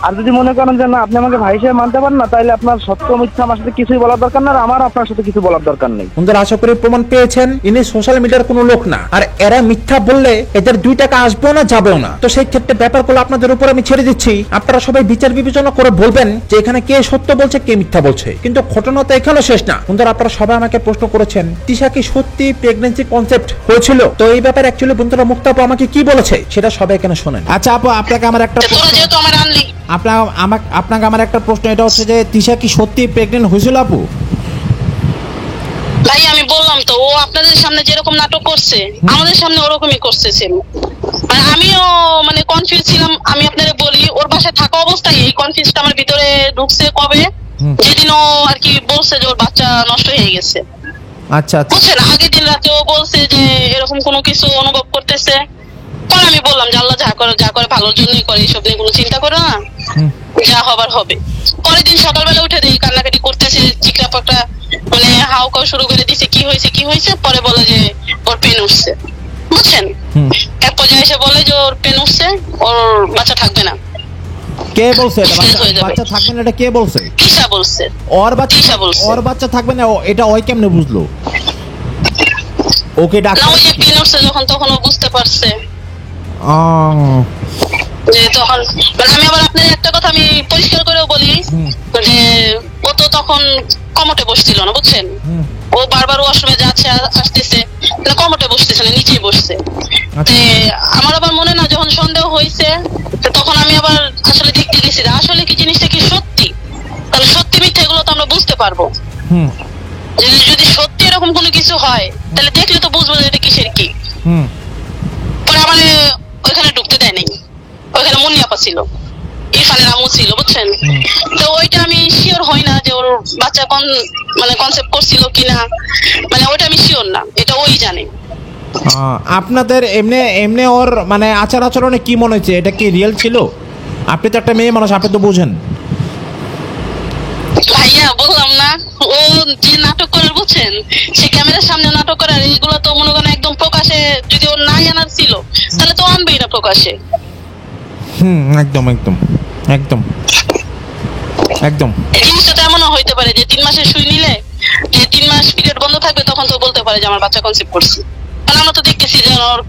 আর যদি মনে করেন যে না আপনি আমাকে ভাই হিসেবে মানতে পারেন না, তাহলে আপনার সত্য মিথ্যা আমার সাথে কিছুই বলার দরকার না, আর আমার আপনার সাথে কিছু বলার দরকার নেই। বন্ধুরা আশা করি প্রমাণ পেয়েছেন ইনি সোশ্যাল মিডিয়ার কোনো লোক না, আর এরা মিথ্যা বললে এদের 2 টাকা আসবেও না যাবেও না। তো সেই ক্ষেত্রে ব্যাপারগুলো আপনাদের উপর আমি ছেড়ে দিচ্ছি, আপনারা সবাই বিচার বিবেচনা করে বলবেন যে এখানে কে সত্য বলছে কে মিথ্যা বলছে। কিন্তু ঘটনা তো এখানেও শেষ না। বন্ধুরা আপনারা সবাই আমাকে প্রশ্ন করেছেন তিশা কি সত্যি প্রেগন্যান্সি কনসেপ্ট হয়েছিল? তো এই ব্যাপারে অ্যাকচুয়ালি বন্ধুরা মুক্তা আপু আমাকে কি বলেছে সেটা সবাই এখানে শোনেন। আচ্ছা আপু, আপনাকে আমার একটা আপনাকে আমার একটা প্রশ্ন, এটা হচ্ছে যে তিশা কি সত্যি প্রেগন্যান্ট হয়েছিল আপু? ভাই আমি বললাম তো, ও আপনাদের সামনে যেরকম নাটক করছে আমাদের সামনে ওরকমই করছে। মানে আমিও মানে কনফিউজ ছিলাম। আমি আপনাদের বলি, ওর বাসায় থাকা অবস্থায় এই কনফিউজটা আমার ভিতরে ঢুকছে কবে, যেদিন ও আর কি বলছে যে ওর বাচ্চা নষ্ট হয়ে গেছে। আচ্ছা আচ্ছা, বুঝছেন, আগের দিন রাতে ও বলছে যে এরকম কোনো কিছু অনুভব করতেছে। পরে আমি বললাম যে আল্লাহ যা করে ভালোর জন্যই করে, এইসব নিয়ে কোনো চিন্তা করো না, যা হবার হবে। পরের দিন সকালবেলা উঠে দেখি কান্নাকাটি করতেছে, চিকরা পাকড়া মানে হাউকাও শুরু করে দিছে, কি হয়েছে। পরে বলে যে ওর পেন উঠছে, বুঝছেন। এক পর্যায়ে এসে বলে যে ওর পেন উঠছে, ওর বাচ্চা থাকবে না। কে বলছে বাচ্চা থাকবে না? এটা কে বলছে? তিশা বলছে। ওর বাচ্চা থাকবে না, এটা ওই কেমনে বুঝলো? ওকে ডাক্তার না, ওই যে পেন উঠছে তখন ও বুঝতে পারছে যে তখন। মানে আমি আবার আপনার একটা কথা আমি পরিষ্কার করেও বলি যে ও তো তখন কমোটে বসছিল না, বুঝছেন। ও বারবার ওয়াশরুমে যাচ্ছে আসতেছে, কমোটে বসতেছে না, নিচেই বসছে। আমার আবার মনে না, যখন সন্দেহ হয়েছে তখন আমি আবার আসলে দেখতে গেছি আসলে কি জিনিসটা কি সত্যি, তাহলে সত্যি মিথ্যা এগুলো তো আমরা বুঝতে পারবো। যদি সত্যি এরকম কোনো কিছু হয় তাহলে দেখলে তো বুঝবো যে এটা কিসের কি। পরে আমার ওইখানে ঢুকতে দেয় নাই, ওইখানে মুন্নিয়াপা ছিল, ইরফানের আম্মু ছিল, বুঝছেন। তো ওইটা আমি শিওর হই না যে ওর বাচ্চা মানে কনসেপ্ট করছিল কিনা, মানে ওইটা আমি শিওর না, এটা ওই জানে। আপনাদের এমনি ওর মানে আচার আচরণে কি মনে হচ্ছে? এটা কি রিয়েল ছিল? আপনি তো একটা মেয়ে মানুষ, আপনি তো বুঝেন। ভাইয়া বললাম না, ও যে নাটক করে, বুঝছেন, সে ক্যামেরার সামনে নাটক করে, আর এইগুলো তো মনে করেন একদম প্রকাশে যদি ওর না জানার ছিল তাহলে তো আনবেই না প্রকাশে। একদম একদম একদম একদম। এই জিনিসটা তো এমনও হইতে পারে যে 3 মাসের সুই নিলে যে 3 মাস পিরিয়ড বন্ধ থাকবে, তখন তো বলতে পারে যে আমার বাচ্চা কনসেপ্ট করছে। কারণ আমরা তো দেখতেছি যে ওর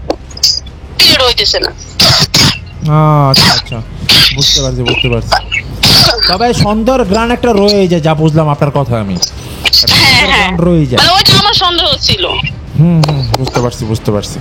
পিরিয়ড হইতেছে না। আচ্ছা আচ্ছা, বুঝতে পারছি। তবে সন্দেহ গ্রান একটা রয়ে যায়, যা বুঝলাম আপনার কথা আমি, রয়ে যায়। ওইটা আমার সন্দেহ ছিল। বুঝতে পারছি।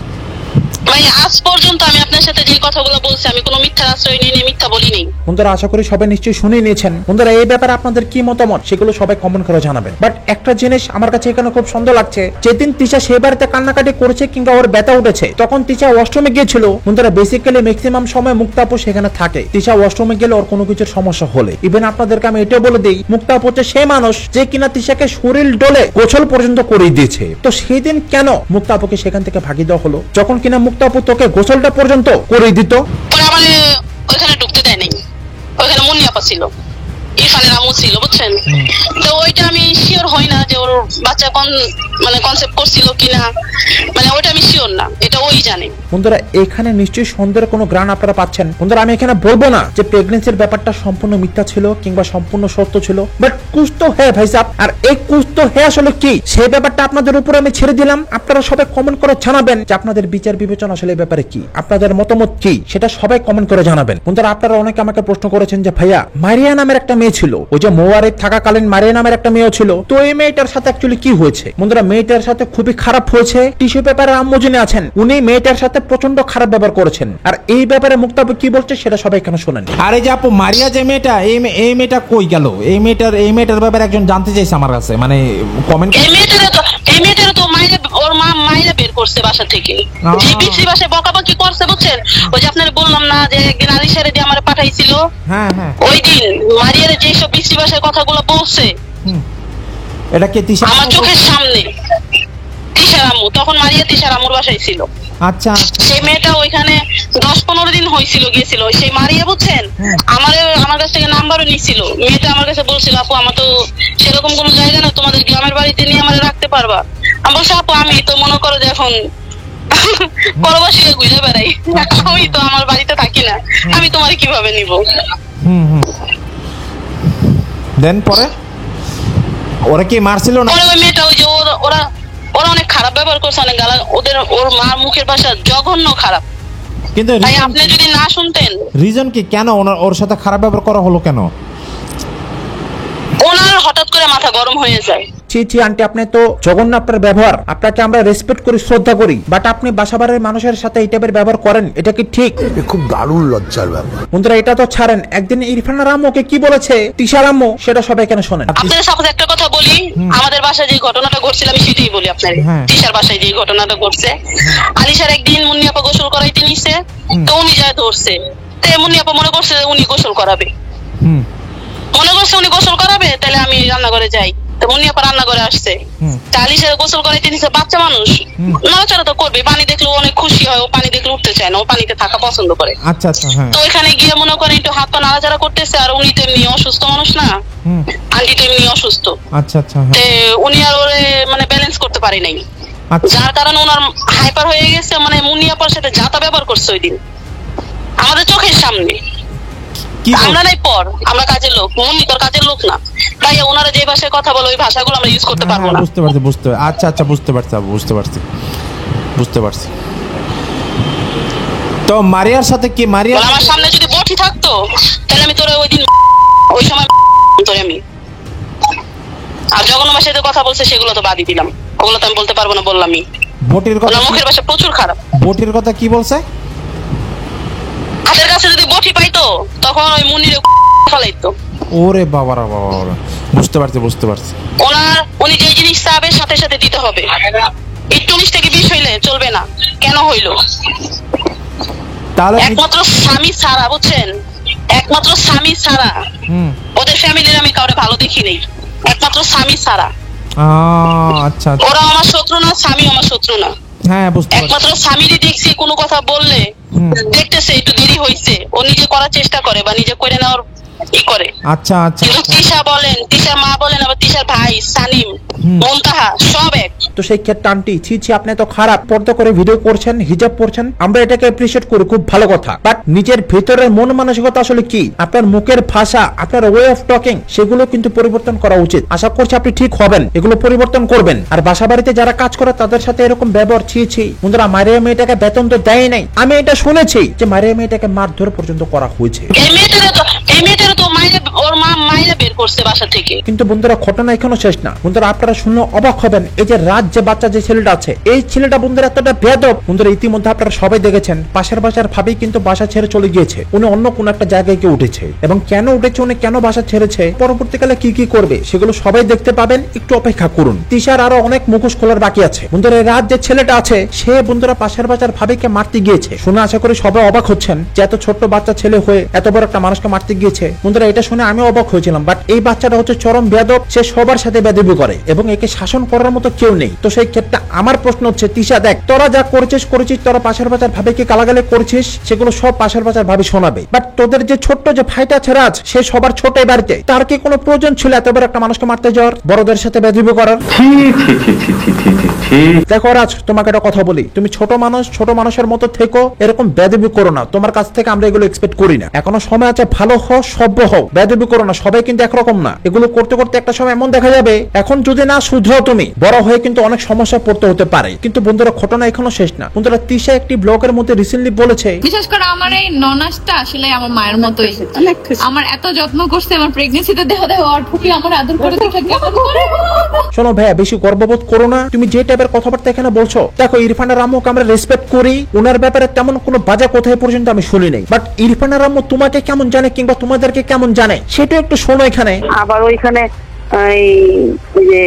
ভাই আজ পর্যন্ত আমি আপনার সাথে যে কথাগুলো বলছি আমি কোনো মিথ্যার আশ্রয় নিয়ে মিথ্যা বলিনি। বন্ধুরা আশা করি সবাই নিশ্চয়ই শুনে নিয়েছেন। বন্ধুরা এই ব্যাপারে আপনাদের কি মতামত সেগুলো সবাই কমেন্ট করে জানাবেন। বাট একটা জিনিস আমার কাছে এখানে খুব সুন্দর লাগছে, যেদিন তিশা সেই বাড়িতে কান্নাকাটি করেছে কিংবা ওর ব্যথা উঠেছে তখন তিশা ওয়াশরুমে গিয়েছিল। বন্ধুরা বেসিক্যালি ম্যাক্সিমাম সময় মুক্তা আপু সেখানে থাকে। তিশা ওয়াশরুমে গেলে ওর কোনো কিছুর সমস্যা হলে ইভেন আপনাদেরকে আমি এটা বলে দিই, মুক্তা আপু হচ্ছে সেই মানুষ যে কিনা তিশাকে শরীর ডলে গোসল পর্যন্ত করে দিয়েছে। তো সেই দিন কেন মুক্তা আপুকে সেখান থেকে ভাগিয়ে দেওয়া হলো যখন কিনা মুক্তা আপু তোকে গোসলটা পর্যন্ত করে দিত? পরে আমার ওইখানে ঢুকতে দেয় নাই, ওইখানে মুন্নি আপা ছিল, ইরফানের আম্মু ছিল, বুঝছেন? তো ওইটা আমি শিওর হই না যে ওর বাচ্চা মানে কনসেপ্ট করছিল কিনা, মানে ওইটা আমি শিওর না, এটা ওই জানে। বন্ধুরা এখানে নিশ্চয়ই সন্দেহের কোনো গ্রান আপনারা পাচ্ছেন। বন্ধুরা আমি এখানে বলবো না যে প্রেগনেন্সির ব্যাপারটা সম্পূর্ণ মিথ্যা ছিল কিংবা সম্পূর্ণ সত্য ছিল, বাট কুছ তো হ্যাঁ ভাই সাহেব। আর এই কুছ তো হ্যাঁ আসলে কি সেই ব্যাপারটা আপনাদের উপরে আমি ছেড়ে দিলাম। আপনারা সবাই কমেন্ট করে জানাবেন যে আপনাদের বিচার বিবেচনা আসলে এই ব্যাপারে কি, আপনাদের মতামত কি, সেটা সবাই কমেন্ট করে জানাবেন। বন্ধুরা আপনারা অনেকে আমাকে প্রশ্ন করেছেন যে ভাইয়া মারিয়া নামের একটা মেয়ে ছিল, ওই যে মোয়ারে থাকাকালীন মারিয়া নামের একটা মেয়ে ছিল, তো এই মেয়েটার সাথে অ্যাকচুয়ালি কি হয়েছে? বন্ধুরা মেয়েটার সাথে খুবই খারাপ হয়েছে। টিস্যু পেপারের আম্মু যিনি আছেন উনি মেয়েটার সাথে প্রচন্ড খারাপ ব্যবহার করেছেন। আর এই ব্যাপারে মুক্তা আপু কি বলছে সেটা সবাই এখানে শোনেন। আরে যে আপু মারিয়া যে মেয়েটা, এই মেয়েটা কই গেল? এই মেয়েটার ব্যাপারে একজন জানতে চাইছে আমার কাছে, মানে কমেন্ট। এই মেয়েটারও তো ওর মা মাইরা বের করছে বাসা থেকে, এই পিসি বাসায় বকাবকি করছে, বুঝছেন? ওই যে আপনার বললাম না যে একদিন আলিশারে দিয়ে আমার পাঠাইছিল, হ্যাঁ হ্যাঁ, ওই দিন মারিয়ার যে সব পিসি বাসায় কথাগুলো বলছে এটা কে তিশা? আমার চোখের সামনে। তিশার আম্মু তখন মারিয়া তিশার আম্মুর বাসায় ছিল। আচ্ছা সেই মেয়েটা ওইখানে 10-15 দিন হয়েছিল গিয়েছিল, সেই মারিয়া, বুঝছেন? আমার কাছ থেকে নাম্বারও নিছিল। মেয়েটা আমার কাছে বলছিল আপু আমার তো সেরকম কোনো জায়গা না, তোমাদের গ্রামের বাড়িতে নিয়ে আমার রাখতে পারবা? আমি বলছি আপু আমি তো মনে করো যে এখন পরবাসীকে ঘুরে বেড়াই, আমি তো আমার বাড়িতে থাকি না, আমি তোমার কিভাবে নিব? দেন পরে ওরা কি মারছিল না? পরে ওই মেয়েটা ওই যে ওরা অনেক খারাপ ব্যবহার করছে, অনেক গালা, ওর মার মুখের ভাষা জঘন্য খারাপ। কিন্তু তাই আপনি যদি না শুনতেন। রিজন কি, কেন ওর সাথে খারাপ ব্যবহার করা হলো কেন? ওনার হঠাৎ করে মাথা গরম হয়ে যায়। ছি আন্টি আপনি তো জঘন্য আপনার ব্যবহার, আপনাকে আমরা রেসপেক্ট করি, শ্রদ্ধা করি, বাট আপনি বাসাবাড়ির মানুষের সাথে এই টাইপের ব্যবহার করেন, এটা কি ঠিক? খুব দারুণ লজ্জার ব্যাপার। বন্ধুরা এটা তো ছাড়েন, একদিন ইরফানের আম্মুকে কি বলেছে তিশার আম্মু সেটা সবাই কেন শোনেন। আপনাদের সাথে একটা কথা বলি, আমাদের বাসায় যে ঘটনাটা ঘটছিল আমি সেটাই বলি আপনার। তিশার বাসায় যে ঘটনাটা ঘটছে, আলিশার একদিন মুন্নি আপা গোসল করাইতে নিছে, তো উনি যায় ধরছে, তো মুন্নি আপা মনে করছে উনি গোসল করাবে, তাহলে আমি রান্নাঘরে যাই। তো মুন্নি আপা রান্নাঘরে আসছে, আলিশার গোসল করাইতে নিছে, বাচ্চা মানুষ নড়াচড়া তো করবে, পানি দেখলে অনেক খুশি হয়, ও পানি দেখলে উঠতে চায় না, ও পানিতে থাকা পছন্দ করে। আচ্ছা আচ্ছা, তো ওইখানে গিয়ে মনে করেন একটু হাত পা নাড়াচাড়া করতেছে, আর উনি তো এমনি অসুস্থ মানুষ না, আন্টি তো এমনি অসুস্থ। আচ্ছা আচ্ছা, উনি আর ওরে মানে ব্যালেন্স করতে পারে নাই, আচ্ছা। যার কারণে ওনার হাইপার হয়ে গেছে, মানে মুন্নি আপার সাথে যাতা ব্যবহার করছে ওই দিন আমাদের চোখের সামনে। আমরা নাই পর, আমরা কাজের লোক, মুন্নি তোর কাজের লোক না, তাই ওনারা যে ভাষায় কথা বলে ওই ভাষাগুলো আমরা ইউজ করতে পারবো না। বুঝতে আচ্ছা আচ্ছা, বুঝতে পারছি। তো মারিয়ার সাথে কি, মারিয়া আমার সামনে যদি বটি থাকতো তাহলে আমি তোরে ওই সময় তোরে আমি, আর জঘন্য ভাষায় কথা বলছে সেগুলো তো বাদই দিলাম, ওগুলো তো আমি বলতে পারবো না, বললামই। বটির কথা, মুখের ভাষা প্রচুর খারাপ। বটির কথা কি বলছে? হাতের কাছে যদি বটি পাইতো তখন ওই মুন্নিরে ফলাইতো। ওরে বাবারা বাবা, বুঝতে পারছি। উনি যে জিনিস চাবে সাথে সাথে দিতে হবে, একটু 19 থেকে 20 হইলে চলবে না। কেন হইলো? তাহলে একমাত্র স্বামী ছাড়া, বুঝছেন, একমাত্র স্বামী ছাড়া ওদের ফ্যামিলির আমি কাউরে ভালো দেখি নেই, একমাত্র স্বামী ছাড়া। আচ্ছা, ওরা আমার শত্রু না, স্বামী আমার শত্রু না, হ্যাঁ বুঝতে পারছি। একমাত্র স্বামীরই দেখছি কোনো কথা বললে দেখতেছে একটু দেরি হইছে, ও নিজে করার চেষ্টা করে বা নিজে করে নেওয়ার ই করে। আচ্ছা আচ্ছা, কিন্তু তিশা বলেন, তিশার মা বলেন, আবার তিশার ভাই সানিম, মুনতাহা সব এক। তো সেই ক্ষেত্রে আন্টি ছি আপনি তো খারাপ, পর্দা করে ভিডিও করছেন, হিজাব পরছেন, আমরা এটাকে এপ্রিশিয়েট করি, খুব ভালো কথা, বাট নিজের ভিতরের মন মানসিকতা আসলে কি, আপনার মুখের ভাষা, আপনার ওয়ে অফ টকিং, সেগুলো কিন্তু পরিবর্তন করা উচিত। আশা করছি আপনি ঠিক হবেন, এগুলো পরিবর্তন করবেন। আর বাসা বাড়িতে যারা কাজ করে তাদের সাথে এরকম ব্যবহার ছি। বন্ধুরা মারিয়া মেয়েটাকে বেতন তো দেয় নাই, আমি এটা শুনেছি যে মারিয়া মেয়েটাকে মারধর পর্যন্ত করা হয়েছে। এই মেয়েটারও তো মায়ের ওর মা মাইরা বের করছে বাসা থেকে। কিন্তু বন্ধুরা ঘটনা এখনো শেষ না বন্ধুরা, আপনারা শুনলে অবাক হবেন। এই যে রাত যে বাচ্চা যে ছেলেটা আছে, এই ছেলেটা বন্ধুরা এতটা বেয়াদব। বন্ধুরা ইতিমধ্যে আপনারা সবাই দেখেছেন পাশের বাসার ভাবেই কিন্তু বাসা ছেড়ে চলে গিয়েছে। উনি অন্য কোন একটা জায়গায় গিয়ে উঠেছে, এবং কেন উঠেছে, উনি কেন বাসা ছেড়েছে, পরবর্তীকালে কি কি করবে সেগুলো সবাই দেখতে পাবেন। একটু অপেক্ষা করুন, তিশার আরো অনেক মুখোশ খোলার বাকি আছে। বন্ধুরা এই রাত যে ছেলেটা আছে সে বন্ধুরা পাশের বাসার ভাবিকে মারতে গিয়েছে। শুনে আশা করি সবাই অবাক হচ্ছেন যে এত ছোট্ট বাচ্চা ছেলে হয়ে এত বড় একটা মানুষকে মারতে গিয়েছে। বন্ধুরা এটা শুনে আমি অবাক হয়েছিলাম, বাট এই বাচ্চাটা হচ্ছে চরম বেয়াদব। সে সবার সাথে বেয়াদবি করে এবং একে শাসন করার মতো কেউ নেই। তো সেই ক্ষেত্রে আমার প্রশ্ন হচ্ছে, তিশা দেখ তোরা যা করেছিস, তোরা পাশের বাজার ভাবিকে গালাগালি করেছিস, সেগুলো সব পাশের বাজার ভাবি শোনাবে। বাট তোদের যে ছোট্ট যে ভাইটা আছে রাজ, সে সবার ছোট এই বাড়িতে, তার কি কোনো প্রয়োজন ছিল এত বড় একটা মানুষকে মারতে যাওয়ার, বড়দের সাথে বেয়াদবি করার? দেখো রাজ, তোমাকে একটা কথা বলি, তুমি ছোট মানুষ, ছোট মানুষের মতো থেকো, এরকম বেয়াদবি করো না। তোমার কাছ থেকে আমরা এগুলো এক্সপেক্ট করি না। এখনো সময় আছে, ভালো হও, সভ্য হও, বেয়াদবি করো না। সবাই কিন্তু একরকম না। এগুলো করতে করতে একটা সময় এমন দেখা যাবে, এখন যদি না শুধরাও তুমি, বড় হয়ে কিন্তু অনেক সমস্যা পড়তে হতে পারে। কিন্তু বন্ধুরা ঘটনা এখনো শেষ না। বন্ধুরা তিশা একটি ব্লগের মধ্যে রিসেন্টলি বলেছে, বিশেষ করে আমার এই ননাসটা আসলে আমার মায়ের মতোই, আমার এত যত্ন করছে, আমার প্রেগন্যান্সিতে দেহ আর ঠুকি আমার আদর করে দেখে কেমন করে। শোনো ভাইয়া, বেশি গর্ববোধ করো না। তুমি যে টাইপের কথাবার্তা এখানে বলছো, দেখো ইরফানের আম্মুকে আমরা রেসপেক্ট করি, ওনার ব্যাপারে তেমন কোনো বাজে কোথায় পর্যন্ত আমি শুনি নাই। বাট ইরফানের আম্মু তোমাকে কেমন জানে কিংবা তোমাদেরকে কেমন জানে সেটা একটু শোনো এখানে। আবার ওইখানে যে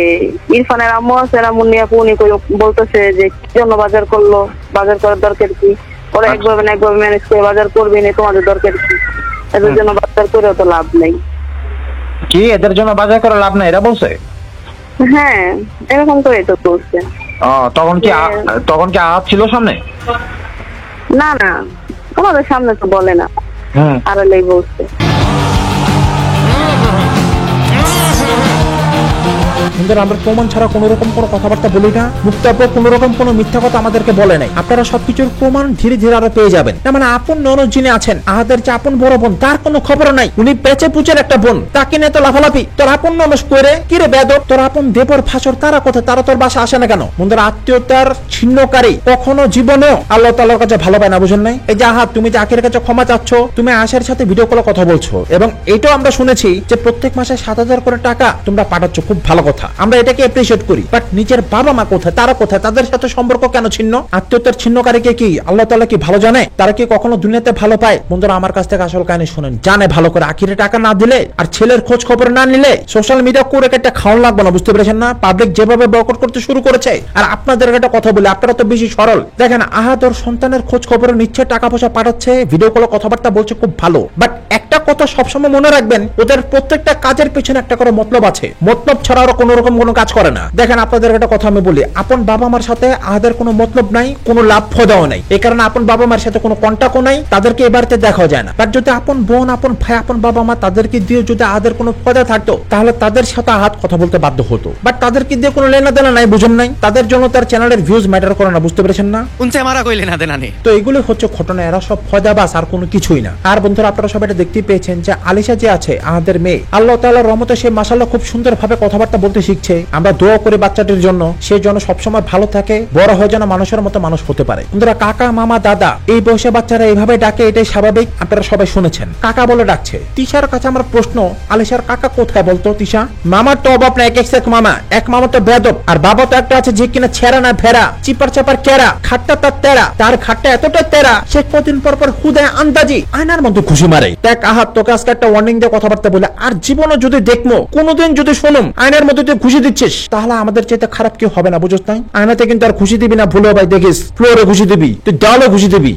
ইরফানের আম্মু আছে, মুন্নি আপু, উনি বলতেছে যে কি জন্য বাজার করলো, বাজার করার দরকার কি, ওরা একভাবে না একভাবে ম্যানেজ করে বাজার করবে না, তোমাদের দরকার কি, এদের জন্য বাজার করেও তো লাভ নেই। কি এদের জন্য বাজার করে লাভ নাই এরা বলছে? হ্যাঁ এরকম করে তো বলছে। তখন কি আহাত ছিল সামনে? না না, আমাদের সামনে তো বলে না, আড়ালেই বলছে। আমরা প্রমাণ ছাড়া কোন রকম কোনো কথাবার্তা বলি না, মুক্তাব্য কোন রকম কোনো মিথ্যা কথা আমাদেরকে বলে নাই। আপনারা সবকিছুর প্রমাণ ধীরে ধীরে আরো পেয়ে যাবেন। না মানে আপন ননদ যিনি আছেন, আহাদের যে আপন বড় বোন, তার কোনো খবর নাই। উনি পেঁচে পুচের একটা বোন, তাকে নিয়ে তো লাফালাফি। তোর আপন ননস করে কি রে বেদব, তোর আপন দেবর ফাঁসর তারা কোথায়, তারা তোর বাসা আসে না কেন? বন্ধুরা আত্মীয়তার ছিন্নকারী কখনো জীবনেও আল্লাহ তাআলার কাছে ভালো পায় না, বুঝেন নাই? এই যে আহাদ, তুমি যে আখের কাছে ক্ষমা চাচ্ছ, তুমি আশার সাথে ভিডিও কলে কথা বলছো, এবং এটাও আমরা শুনেছি যে প্রত্যেক মাসে 7,000 করে টাকা তোমরা পাঠাচ্ছ, খুব ভালো কথা, আমরা এটাকে অ্যাপ্রিশিয়েট করি। বাট নিজের বাবা মা কোথায়, তারা কোথায়, তাদের সাথে সম্পর্ক কেন ছিন্ন? আত্মীয়তার ছিন্নকারীকে কি আল্লাহ তাআলা কি ভালো জানে? তারা কি কখনো দুনিয়াতে ভালো পায়? বন্ধুরা আমার কাছ থেকে আসল কাহিনী শুনেন, জানে ভালো করে। আখিরে টাকা না দিলে আর ছেলের খোঁজ খবর না নিলে সোশ্যাল মিডিয়া করে একটা খাওয়ান লাগবে না, বুঝতে পেরেছেন না? পাবলিক যেভাবে বয়কট করতে শুরু করেছে। আর আপনাদের একটা কথা বলি, আপনারা তো বেশি সরল। দেখেন আহাদ ওর সন্তানের খোঁজ খবর নিচ্ছে, টাকা পয়সা পাঠাচ্ছে, ভিডিও কলে কথাবার্তা বলছে, খুব ভালো। বাট একটা কথা সবসময় মনে রাখবেন, ওদের প্রত্যেকটা কাজের পেছনে একটা করে মতলব আছে। মতলব ছাড়া ওরা কোনো রকম কোনো কাজ করে না। দেখেন আপনাদের একটা কথা আমি বলি, আপন বাবা মার সাথে আহাদের কোনো মতলব নাই, কোনো লাভ ফয়দাও নাই। এই কারণে আপন বাবা মার সাথে কোনো কন্টাক্টও নাই, তাদেরকে এবারে দেখা যায় না। বাট যদি আপন বোন, আপন ভাই, আপন বাবা মা, তাদেরকে দিয়ে যদি আহাদের কোনো ফায়দা থাকতো, তাহলে তাদের সাথে আহাদ কথা বলতে বাধ্য হতো। বাট তাদেরকে দিয়ে কোনো লেনা দেনা নাই, বুঝেন নাই? তাদের জন্য তার চ্যানেলের ভিউজ ম্যাটার করে না, বুঝতে পেরেছেন না? উনসে মারা কই লেনা দেনা নেই। তো এগুলো হচ্ছে ঘটনা, এরা সব ফয়দাবাজ আর কোনো কিছুই না। আর বন্ধুরা আপনারা সবাই এটা দেখতেই পেয়েছেন যে আলিশা যে আছে আহাদের মেয়ে, আল্লাহ তাআলার রহমতে সে মাশাআল্লাহ খুব সুন্দরভাবে কথাবার্তা বলতে শিখছে। আমরা দোয়া করি বাচ্চাটির জন্য, সে যেন সবসময় ভালো থাকে, বড় হয়ে যেন মানুষের মতো মানুষ হতে পারে। বন্ধুরা কাকা, মামা, দাদা এই বয়সে বাচ্চারা এইভাবে ডাকে, এটাই স্বাভাবিক। আপনারা সবাই শুনেছেন কাকা বলে ডাকছে। তিশার কাছে আমার প্রশ্ন, আলিশার কাকা কোথায় বলতো? তিশা মামার তো অভাব না, এক মামা, এক মামা তো বেদব, আর বাবা তো একটা আছে যে কিনা ছেঁড়া না ভেড়া, চিপার চাপার কেরা, খাট্টা তার তেরা, তার খাট্টা এতটা তেরা, সে কদিন পর পর হুদায় আন্দাজি আয়নার মধ্যে খুশি মারে। দেখ আহাত, তোকে আজকে একটা ওয়ার্নিং দিয়ে কথাবার্তা বলে, আর জীবনে যদি দেখবো কোনোদিন যদি শুনুম আয়নার মধ্যে তুই খুশি দিচ্ছিস, তাহলে আমাদের চাইতে খারাপ কেউ হবে না, বুঝছ নাই? আয়নাতে কিন্তু আর খুশি দিবি না, ভুলো ভাই, দেখিস ফ্লোরে খুশি দিবি, তুই দেওয়ালে খুশি দিবি,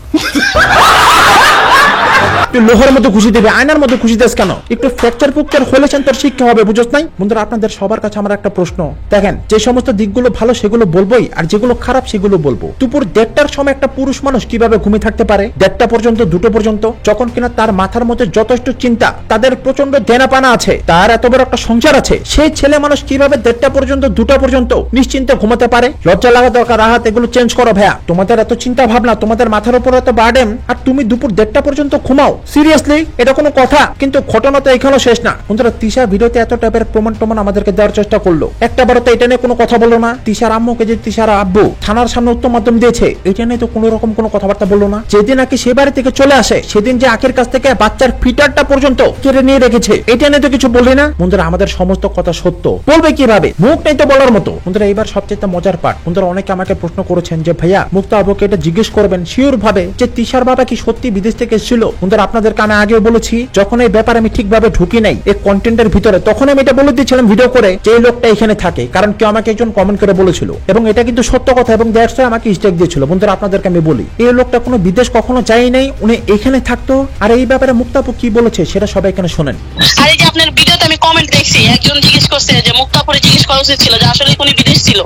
তুই লোহার মধ্যে খুশি দিবি, আয়নার মধ্যে খুশি দিস কেন? একটু ফ্র্যাকচার পুকচার হলেছেন তোর শিক্ষা হবে, বুঝছ নাই? বন্ধুরা আপনাদের সবার কাছে আমার একটা প্রশ্ন, দেখেন যে সমস্ত দিকগুলো ভালো সেগুলো বলবোই, আর যেগুলো খারাপ সেগুলো বলবো। দুপুর 1:30টার সময় একটা পুরুষ মানুষ কিভাবে ঘুমিয়ে থাকতে পারে 1:30 পর্যন্ত, 2টো পর্যন্ত, যখন কিনা তার মাথার মধ্যে যথেষ্ট চিন্তা, তাদের প্রচন্ড দেনাপানা আছে, তার এত বড় একটা সংসার আছে, সেই ছেলে মানুষ কিভাবে 1:30টা পর্যন্ত, 2টা পর্যন্ত নিশ্চিন্তে ঘুমাতে পারে? লজ্জা লাগা দরকার। রাহাত এগুলো চেঞ্জ করো ভাইয়া, তোমাদের এত চিন্তা ভাবনা, তোমাদের মাথার উপর এত বার্ডেন, আর তুমি দুপুর 1:30টা পর্যন্ত ঘুমাও, সিরিয়াসলি এটা কোনো কথা? কিন্তু ঘটনা তো এখানেও শেষ না বন্ধুরা। তিশা ভিডিওতে এত টাইপের প্রমাণ আমাদেরকে দেওয়ার চেষ্টা করলো, একটা বারো তো এটা নিয়ে কোনো কথা বললো না। তিশার আম্মুকে যে তিশার আব্বু থানার সামনে উত্তম মাধ্যম দিয়েছে, এটা নিয়ে তো কোনো রকম কোনো কথাবার্তা বললো না। যেদিন নাকি সে বাড়ি থেকে চলে আসে সেদিন যে আখের কাছ থেকে বাচ্চার ফিটারটা পর্যন্ত কেড়ে নিয়ে রেখেছে, এটা নিয়ে তো কিছু বললি না বন্ধুরা। আমাদের সমস্ত কথা সত্য বলবে কিভাবে? মুখ নেই তো বলার মতো বন্ধুরা। এবার সবচেয়ে মজার পার্ট বন্ধুরা, অনেকে আমাকে প্রশ্ন করেছেন যে ভাইয়া মুক্তা আবুকে এটা জিজ্ঞেস করবেন শিওর ভাবে যে তিশার বাবা কি সত্যি বিদেশ থেকে এসেছিল। বন্ধুরা আপনাদেরকে আমি আগেও বলেছি, যখন এই ব্যাপারে আমি ঠিকভাবে ঢুকি নাই এই কন্টেন্টের ভিতরে, তখন আমি এটা বলে দিয়েছিলাম ভিডিও করে যে এই লোকটা এখানে থাকে, কারণ কেউ আমাকে একজন কমেন্ট করে বলেছিল এবং এটা কিন্তু সত্য কথা এবং দ্যাটস ওয়াই আমাকে স্টেক দিয়েছিল। বন্ধুরা আপনাদেরকে আমি বলি এই লোকটা কোনো বিদেশ কখনো যায় নাই, উনি এখানে থাকতো। আর এই ব্যাপারে মুক্তা আপু কি বলেছে সেটা সবাই এখানে শোনেন। আর এই যে আপনার ভিডিওতে আমি কমেন্ট দেখছি, একজন জিজ্ঞেস করছে যে মুক্তাপুরে জিজ্ঞেস করা উচিত ছিল যে আসলে উনি বিদেশ ছিল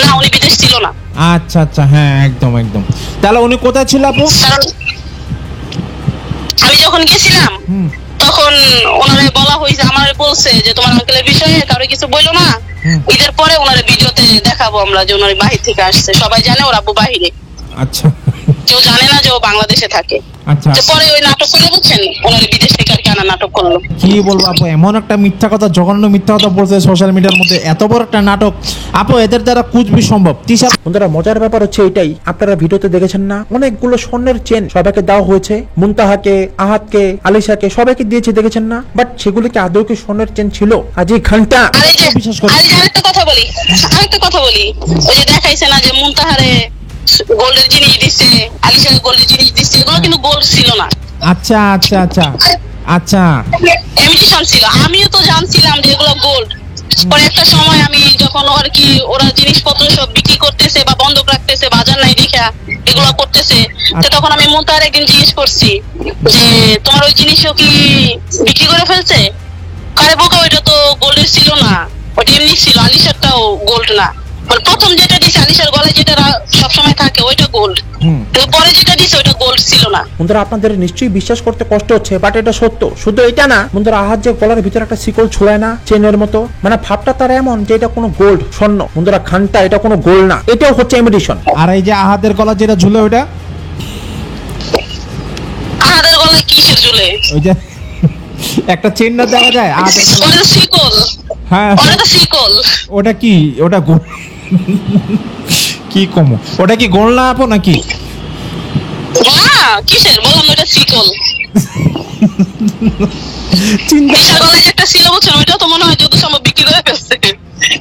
না। উনি বিদেশ ছিল না। আচ্ছা আচ্ছা, হ্যাঁ একদম একদম। তাহলে উনি কোথায় ছিল আপু? কারণ আমি যখন গেছিলাম তখন ওনারে বলা হয়েছে, আমার বলছে যে তোমার আঙ্কেলের বিষয়ে কারো কিছু বললো না। ঈদের পরে ওনার ভিডিওতে দেখাবো আমরা যে ওনার বাহির থেকে আসছে, সবাই জানে ওর আব্বু বাহিরে। আচ্ছা, কেউ জানে না যে ও বাংলাদেশে থাকে। আচ্ছা, পরে ওই নাটক করে বুঝছেন ওনার বিদেশ থেকে আর কি আনা নাটক করলো। কি বলবো আপু, এমন একটা মিথ্যা কথা, জঘন্য মিথ্যা কথা বলছে সোশ্যাল মিডিয়ার মধ্যে, এত বড় একটা নাটক আপু, এদের দ্বারা কুচবি সম্ভব? তিশা বন্ধুরা মজার ব্যাপার হচ্ছে এটাই, আপনারা ভিডিওতে দেখেছেন না অনেকগুলো স্বর্ণের চেন সবাইকে দেওয়া হয়েছে, মুনতাহাকে, আহাতকে, আলিশাকে সবাইকে দিয়েছে, দেখেছেন না? বাট সেগুলো কি আদৌ কি স্বর্ণের চেন ছিল? আজ এই ঘন্টা বিশ্বাস করে। আরেকটা কথা বলি, ওই যে দেখাইছে না যে মুনতাহারে গোল্ডের জিনিস দিচ্ছে, আলিশাকে গোল্ডের জিনিস দিচ্ছে, এগুলো কিন্তু গোল্ড ছিল না। আচ্ছা আচ্ছা আচ্ছা আচ্ছা, ইমিটেশন ছিল। আমিও তো জানছিলাম যে এগুলো গোল্ড। পরে একটা সময় আমি যখন আর কি ওরা জিনিসপত্র সব বিক্রি করতেছে বা বন্ধক রাখতেছে, বাজার নাই দেখা এগুলো করতেছে, তো তখন আমি মুনতাহার একদিন জিজ্ঞেস করছি যে তোমার ওই জিনিসও কি বিক্রি করে ফেলছে? আরে বোকা, ওইটা তো গোল্ডের ছিল না, ওটা এমনি ছিল, আলিশারটাও গোল্ড না। প্রথম যেটা দিছে আলিশার গলায় যেটা সবসময় থাকে ওইটা গোল্ড, পরে যেটা দিছে ওইটা গোল্ড ছিল না। বন্ধুরা আপনাদের নিশ্চয়ই বিশ্বাস করতে কষ্ট হচ্ছে, বাট এটা সত্য। শুধু এটা না বন্ধুরা, আহাত যে গলার ভিতরে একটা শিকল ছোড়ায় না চেনের মতো, মানে ভাবটা তার এমন যে এটা কোনো গোল্ড স্বর্ণ। বন্ধুরা খানটা এটা কোনো গোল্ড না, এটাও হচ্ছে ইমিটেশন। আর এই যে আহাদের গলা যেটা ঝুলে ওটা, আহাদের গলায় কিসের ঝুলে? ওই যে একটা চেন না দেখা যায় আহাদের গলায়, ওটা শিকল। হ্যাঁ ওটা শিকল। ওটা কি? ওটা কি কমো, ওটা কি গোল না আপু নাকি? না কিসের বললাম, ওটা শিকল। চিন্তা গলায় একটা ছিল বুঝছেন, ওইটা তো মনে হয় যত সম্ভব বিক্রি করে ফেলছে,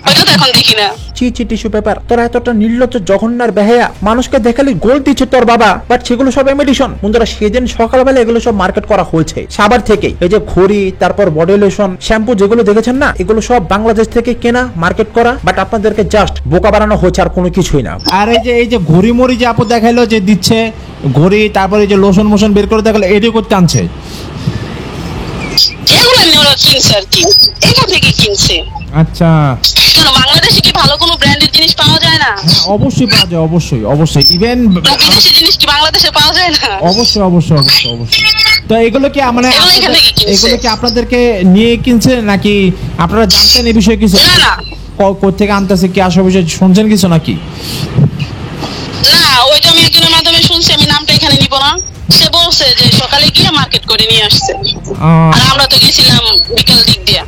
ওইটা তো এখন দেখি না। চি টিস্যু পেপার, তোরা এতটা নির্লজ্জ জঘন্যার বেহায়া, মানুষকে দেখালি গোল্ড দিচ্ছে তোর বাবা, বাট সেগুলো সব ইমিটেশন। বন্ধুরা সেদিন সকালবেলা এগুলো সব মার্কেট করা হয়েছে সাবার থেকে। এই যে ঘড়ি, তারপর বডি লোশন, শ্যাম্পু যেগুলো দেখেছেন না, এগুলো সব বাংলাদেশ থেকে কেনা, মার্কেট করা, বাট আপনাদেরকে জাস্ট বোকা বানানো হয়েছে, আর কোনো কিছুই না। আর এই যে ঘড়ি মরি যে আপু দেখাইলো যে দিচ্ছে ঘড়ি, তারপরে এই যে লোশন মোশন বের করে দেখালো, এটাই করতে আনছে। এগুলো এমনি ওরা কিনছে আর কি, এখান থেকে কিনছে। আচ্ছা, বাংলাদেশে কি ভালো কোনো ব্র্যান্ডের জিনিস পাওয়া যায় না? অবশ্যই পাওয়া যায়, অবশ্যই অবশ্যই। ইভেন বিদেশি জিনিস কি বাংলাদেশে পাওয়া যায় না? অবশ্যই অবশ্যই অবশ্যই অবশ্যই। তো এগুলো কি মানে এগুলো কি আপনাদেরকে নিয়ে কিনছে নাকি আপনারা জানতেন এই বিষয়ে কিছু? না না, কোথা থেকে আনতেছে কি আসল বিষয়ে শুনছেন কিছু নাকি? না ওইটা আমি একজনের মাধ্যমে শুনছি, আমি নামটা এখানে নিব না। সে বলছে যে সকালে গিয়ে মার্কেট করে নিয়ে আসছে, আর আমরা তো গেছিলাম বিকাল দিক দিয়ে।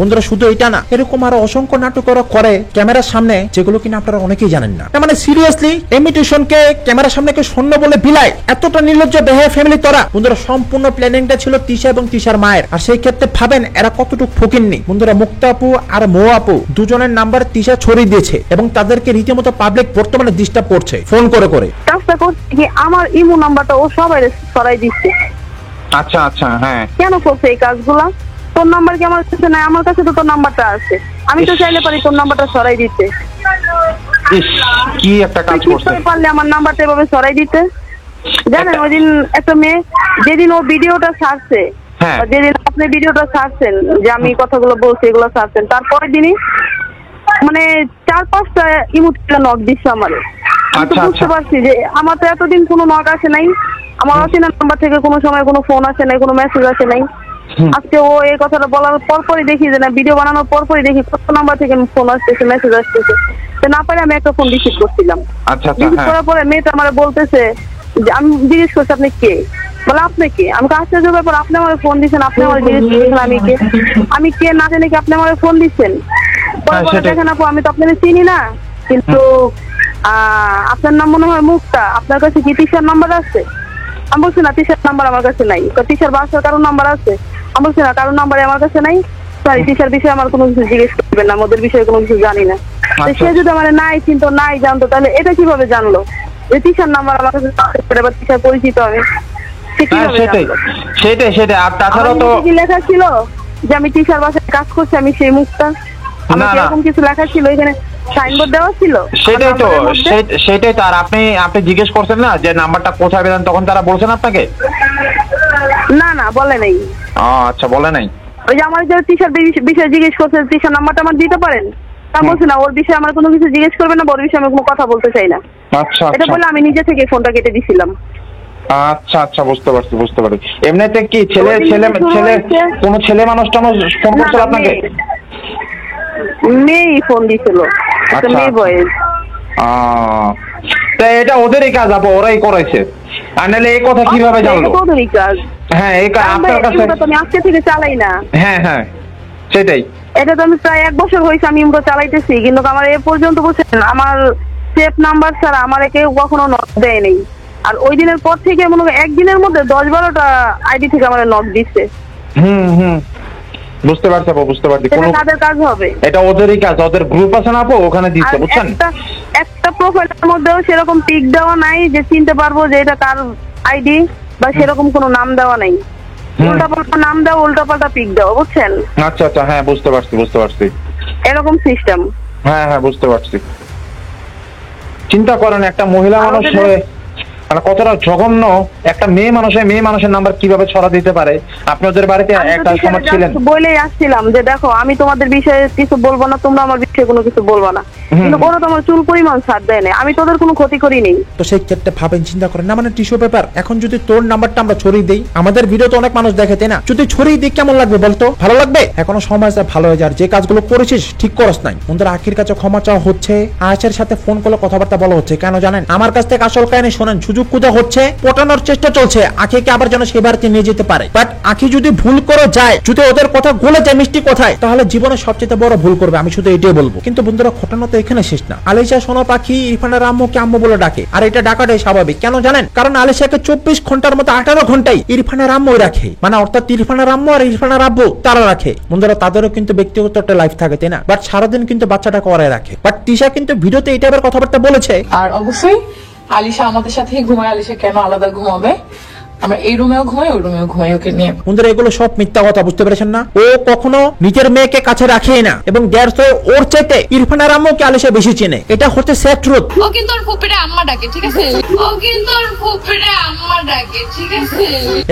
বন্ধুরা শুধু এটা না, এরকম আরো অসংখ্য নাটক করে ক্যামেরার সামনে, যেগুলো কিনা আপনারা অনেকেই জানেন না। মানে সিরিয়াসলি ইমিটেশনকে ক্যামেরার সামনে কে শূন্য বলে বিলায়, এতটা নির্লজ্জ বেহায়া ফ্যামিলি তোরা। বন্ধুরা সম্পূর্ণ প্ল্যানিংটা ছিল তিশা এবং তিশার মায়ের, আর সেই ক্ষেত্রে ভাবেন এরা কতটুকু ফকিন্নি। বন্ধুরা মুক্তা আপু আর মো আপু দুজনের নাম্বার তিশা ছড়িয়ে দিয়েছে এবং তাদেরকে রীতিমতো পাবলিক বর্তমানে ডিস্টার্ব করছে ফোন করে করে। কাজটা করছে কি, আমার ইমো নাম্বারটা ও সবাই সরাই দিচ্ছে। আচ্ছা আচ্ছা, হ্যাঁ কেন করছে এই কাজগুলা? তোর নাম্বার কি আমার কাছে নাই? আমার কাছে তো তোর নাম্বারটা আছে, আমি তো চাইলে পারি তোর নাম্বারটা সরাই দিতে। ইস, কি একটা কাজ করছে। পারলে আমার নাম্বারটা এভাবে সরাই দিতে। জানেন ওই দিন একটা মেয়ে, যেদিন ও ভিডিওটা ছাড়ছে, যেদিন আপনি ভিডিওটা ছাড়ছেন যে আমি কথাগুলো বলছি এগুলো ছাড়ছেন, তারপরের দিনই মানে 4-5টা ইমোটিকন নক দিচ্ছে আমারে। আমি তো বুঝতে পারছি যে আমার তো এতদিন কোনো নক আসে নাই, আমার অচেনা নাম্বার থেকে কোনো সময় কোনো ফোন আসে নাই, কোনো মেসেজ আসে নাই। আজকে ও এই কথাটা বলার পরপরই দেখি যে না, ভিডিও বানানোর পরপরই দেখি কত নাম্বার থেকে ফোন আসতেছে, মেসেজ আসতেছে। তো না পারে আমি একটা ফোন রিসিভ করছিলাম। রিসিভ করার পরে মেয়েটা আমার বলতেছে যে, আমি জিজ্ঞেস করছি আপনি কে? বলে আপনি কে? আমাকে আশ্চর্য ব্যাপার, আপনি আমার ফোন দিচ্ছেন, আপনি আমার জিজ্ঞেস করছেন আমি কে না জানি কি আপনি আমার ফোন দিচ্ছেন। পরে বলে দেখেন আপু আমি তো আপনাকে চিনি না, কিন্তু আপনার নাম মনে হয় মুক্তা, আপনার কাছে কি টিচার নাম্বার আছে? আমি বলছি না টিচার নাম্বার আমার কাছে নাই। টিচার বাসার কারোর নাম্বার আছে? আমি বলছি না কারোর নাম্বার আমার কাছে নাই। সরি, টিচার বিষয়ে আমার কোনো কিছু জিজ্ঞেস করবেন না, আমাদের বিষয়ে কোনো কিছু জানি না। তো সে যদি আমার নাই চিনতো নাই জানতো, তাহলে এটা কিভাবে জানলো যে টিচার নাম্বার আমার কাছে বা টিচার পরিচিত আমি? সেটাই। আর তাছাড়াও তো কি লেখা ছিল যে আমি টিচার বাসায় কাজ করছি, আমি সেই মুক্তা? আমার এরকম কিছু লেখা ছিল এখানে, সাইনবোর্ড দেওয়া ছিল? সেটাই তো। আর আপনি জিজ্ঞেস করছেন না যে নাম্বারটা কোথায় পেলেন, তখন তারা বলছেন আপনাকে? না বলে নাই। আচ্ছা, বলে নাই। ওই যে আমার যে টিচার বিষয়ে জিজ্ঞেস করছে, টিচার নাম্বারটা আমার দিতে পারেন? তা বলছি না, ওর বিষয়ে আমার কোনো কিছু জিজ্ঞেস করবে না, ওর বিষয়ে আমি কোনো কথা বলতে চাই না। আচ্ছা, এটা বলে আমি নিজে থেকে ফোনটা কেটে দিছিলাম। আচ্ছা, বুঝতে পারছি। এমনিতে কি ছেলে কোনো ছেলে মানুষ ফোন করছিল আপনাকে? মেয়েই ফোন দিছিল, একটা মেয়ে বয়স। তা এটা ওদেরই কাজ আপু, ওরাই করেছে। আর নাহলে এই কথা কিভাবে জানলো? ওদেরই কাজ। হ্যাঁ, এই আপনার কাছে আমি আজকে থেকে চালাই না। হ্যাঁ, সেটাই। এটা তো আমি প্রায় 1 বছর হয়েছে আমি ইমরো চালাইতেছি, কিন্তু আমার এ পর্যন্ত বুঝছেন আমার সেফ নাম্বার ছাড়া আমার কেউ কখনো নক দেয় নেই। আর ওই দিনের পর থেকে মনে হয় একদিনের মধ্যে 10-12টা আইডি থেকে আমার নক দিচ্ছে। বুঝতে পারছি। এটা কাদের কাজ হবে? এটা ওদেরই কাজ, ওদের গ্রুপ আছে না আপু, ওখানে দিচ্ছে, বুঝছেন? একটা প্রোফাইলের মধ্যেও সেরকম পিক দেওয়া নাই যে চিনতে পারবো যে এটা কার আইডি, বা সেরকম কোনো নাম দেওয়া নাই। উল্টাপাল্টা নাম দাও, উল্টাপাল্টা পিক দাও, বুঝছেন? আচ্ছা, হ্যাঁ, বুঝতে পারছি। এরকম সিস্টেম। হ্যাঁ, বুঝতে পারছি। চিন্তা করেন একটা মহিলা মানুষ হয়ে মানে কতটা জঘন্য একটা মেয়ে মানুষের নাম্বার কিভাবে ছড়া দিতে পারে। আপনি ওদের বাড়িতে একটা সময় ছিলেন, বলেই আসছিলাম যে দেখো আমি তোমাদের বিষয়ে কিছু বলবো না, তোমরা আমার বিষয়ে কোনো কিছু বলবো না, কিন্তু ওরা তো আমার চুল পরিমাণ ছাড় দেয় না, আমি তোদের কোনো ক্ষতি করিনি। তো সেই ক্ষেত্রে ভাবেন, চিন্তা করেন না, মানে টিস্যু পেপার এখন যদি তোর নাম্বারটা আমরা ছড়িয়ে দেই, আমাদের ভিডিও তো অনেক মানুষ দেখে, তাই না? যদি ছড়িয়ে দিই কেমন লাগবে বলতো? ভালো লাগবে? এখনো সময় আছে ভালো হয়ে যার, যে কাজগুলো করেছিস ঠিক করস নাই। বন্ধুরা আখির কাছে ক্ষমা চাওয়া হচ্ছে, আয়েশের সাথে ফোন করে কথাবার্তা বলা হচ্ছে, কেন জানেন? আমার কাছ থেকে আসল কাহিনী শোনেন, সুযোগ কোথা হচ্ছে, পটানোর চেষ্টা চলছে আখিকে আবার যেন সে বাড়িতে নিয়ে যেতে পারে। বাট আখি যদি ভুল করে যায়, যদি ওদের কথা গলে যায় মিষ্টি কথায়, তাহলে জীবনে সবচেয়ে বড় ভুল করবে, আমি শুধু এটাই বলবো। কিন্তু বন্ধুরা ঘটনা তো এখানে শেষ না। আলিশা সোনা পাখি ইরফানের আম্মুকে আম্মু বলে ডাকে, আর এটা ডাকাটাই স্বাভাবিক। কেন জানেন? কারণ আলিশাকে 24 ঘন্টার মতো 18 ঘন্টাই ইরফানের আম্মুই রাখে, মানে অর্থাৎ ইরফানের আম্মু আর ইরফানের আব্বু তারা রাখে। বন্ধুরা তাদেরও কিন্তু ব্যক্তিগত একটা লাইফ থাকে, তাই না? বাট সারাদিন কিন্তু বাচ্চাটাকে ওরাই রাখে। বাট তিশা কিন্তু ভিডিওতে এই টাইপের কথাবার্তা বলেছে। আর অবশ্যই আলিশা আমাদের সাথেই ঘুমায়, আলিশা কেন আলাদা ঘুমাবে? আমরা এই রুমেও ঘুমাই, ওই রুমেও ঘুমাই ওকে নিয়ে। বন্ধুরা এগুলো সব মিথ্যা কথা, বুঝতে পেরেছেন না? ও কখনো নিজের মেয়েকে কাছে রাখেই না, এবং দ্যাটস ওয়াই ওর চাইতে ইরফানের আম্মুকে আলিশা বেশি চেনে। এটা হচ্ছে সেট ট্রুথ। ও কিন্তু ওর ফুপিরে আম্মা ডাকে, ঠিক আছে?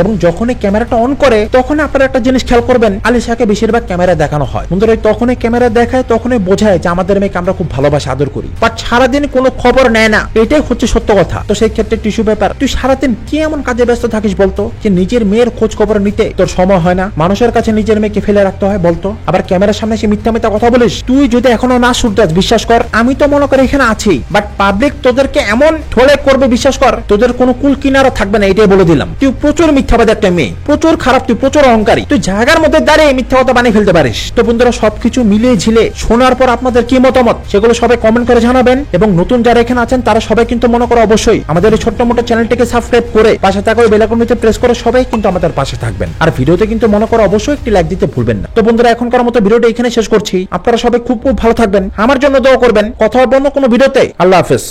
এবং যখনই ক্যামেরাটা অন করে তখন আপনারা একটা জিনিস খেয়াল করবেন, আলিশাকে বেশিরভাগ ক্যামেরা দেখানো হয়। বন্ধুরা তখনই ক্যামেরা দেখায়, তখনই বোঝায় যে আমাদের মেয়েকে আমরা খুব ভালোবাসি, আদর করি। বাট সারাদিন কোনো খবর নেয় না, এটাই হচ্ছে সত্য কথা। তো সেই ক্ষেত্রে টিস্যু পেপার, তুই সারাদিন কি এমন কাজে ব্যস্ত থাকিস বলতো, যে নিজের মেয়ের খোঁজ খবর নিতে তোর সময় হয় না? মানুষের কাছে নিজের মেয়েকে ফেলে রাখতে হয় বলতো, আবার ক্যামেরার সামনে সে মিথ্যা মিথ্যা কথা বলিস। তুই যদি এখনো না শুনতাস, বিশ্বাস কর আমি তো মনে করি এখানে আছি, বাট পাবলিক তোদেরকে এমন ঠোলে করবে, বিশ্বাস কর তোদের কোনো কুল কিনারা থাকবে না, এটাই বলে দিলাম। তুই প্রচুর মিথ্যাবাদী একটা মেয়ে, প্রচুর খারাপ, তুই প্রচুর অহংকারী, তুই জায়গার মধ্যে দাঁড়িয়ে মিথ্যা কথা বানিয়ে ফেলতে পারিস। তো বন্ধুরা সবকিছু মিলিয়ে ঝিলে শোনার পর আপনাদের কি মতামত সেগুলো সবাই কমেন্ট করে জানাবেন। এবং নতুন যারা এখানে আছেন তারা সবাই কিন্তু মনে করো অবশ্যই আমাদের এই ছোট্ট মোটো চ্যানেলটিকে সাবস্ক্রাইব করে পাশে থাকা ওই বেল আইকনটিতে প্রেস করে সবাই কিন্তু আমাদের পাশে থাকবেন। আর ভিডিওতে কিন্তু মনে করো অবশ্যই একটি লাইক দিতে ভুলবেন না। তো বন্ধুরা এখনকার মতো ভিডিওটা এখানে শেষ করছি, আপনারা সবাই খুব খুব ভালো থাকবেন, আমার জন্য দোয়া করবেন। কথা হবে অন্য কোনো ভিডিওতে। আল্লাহ হাফেজ।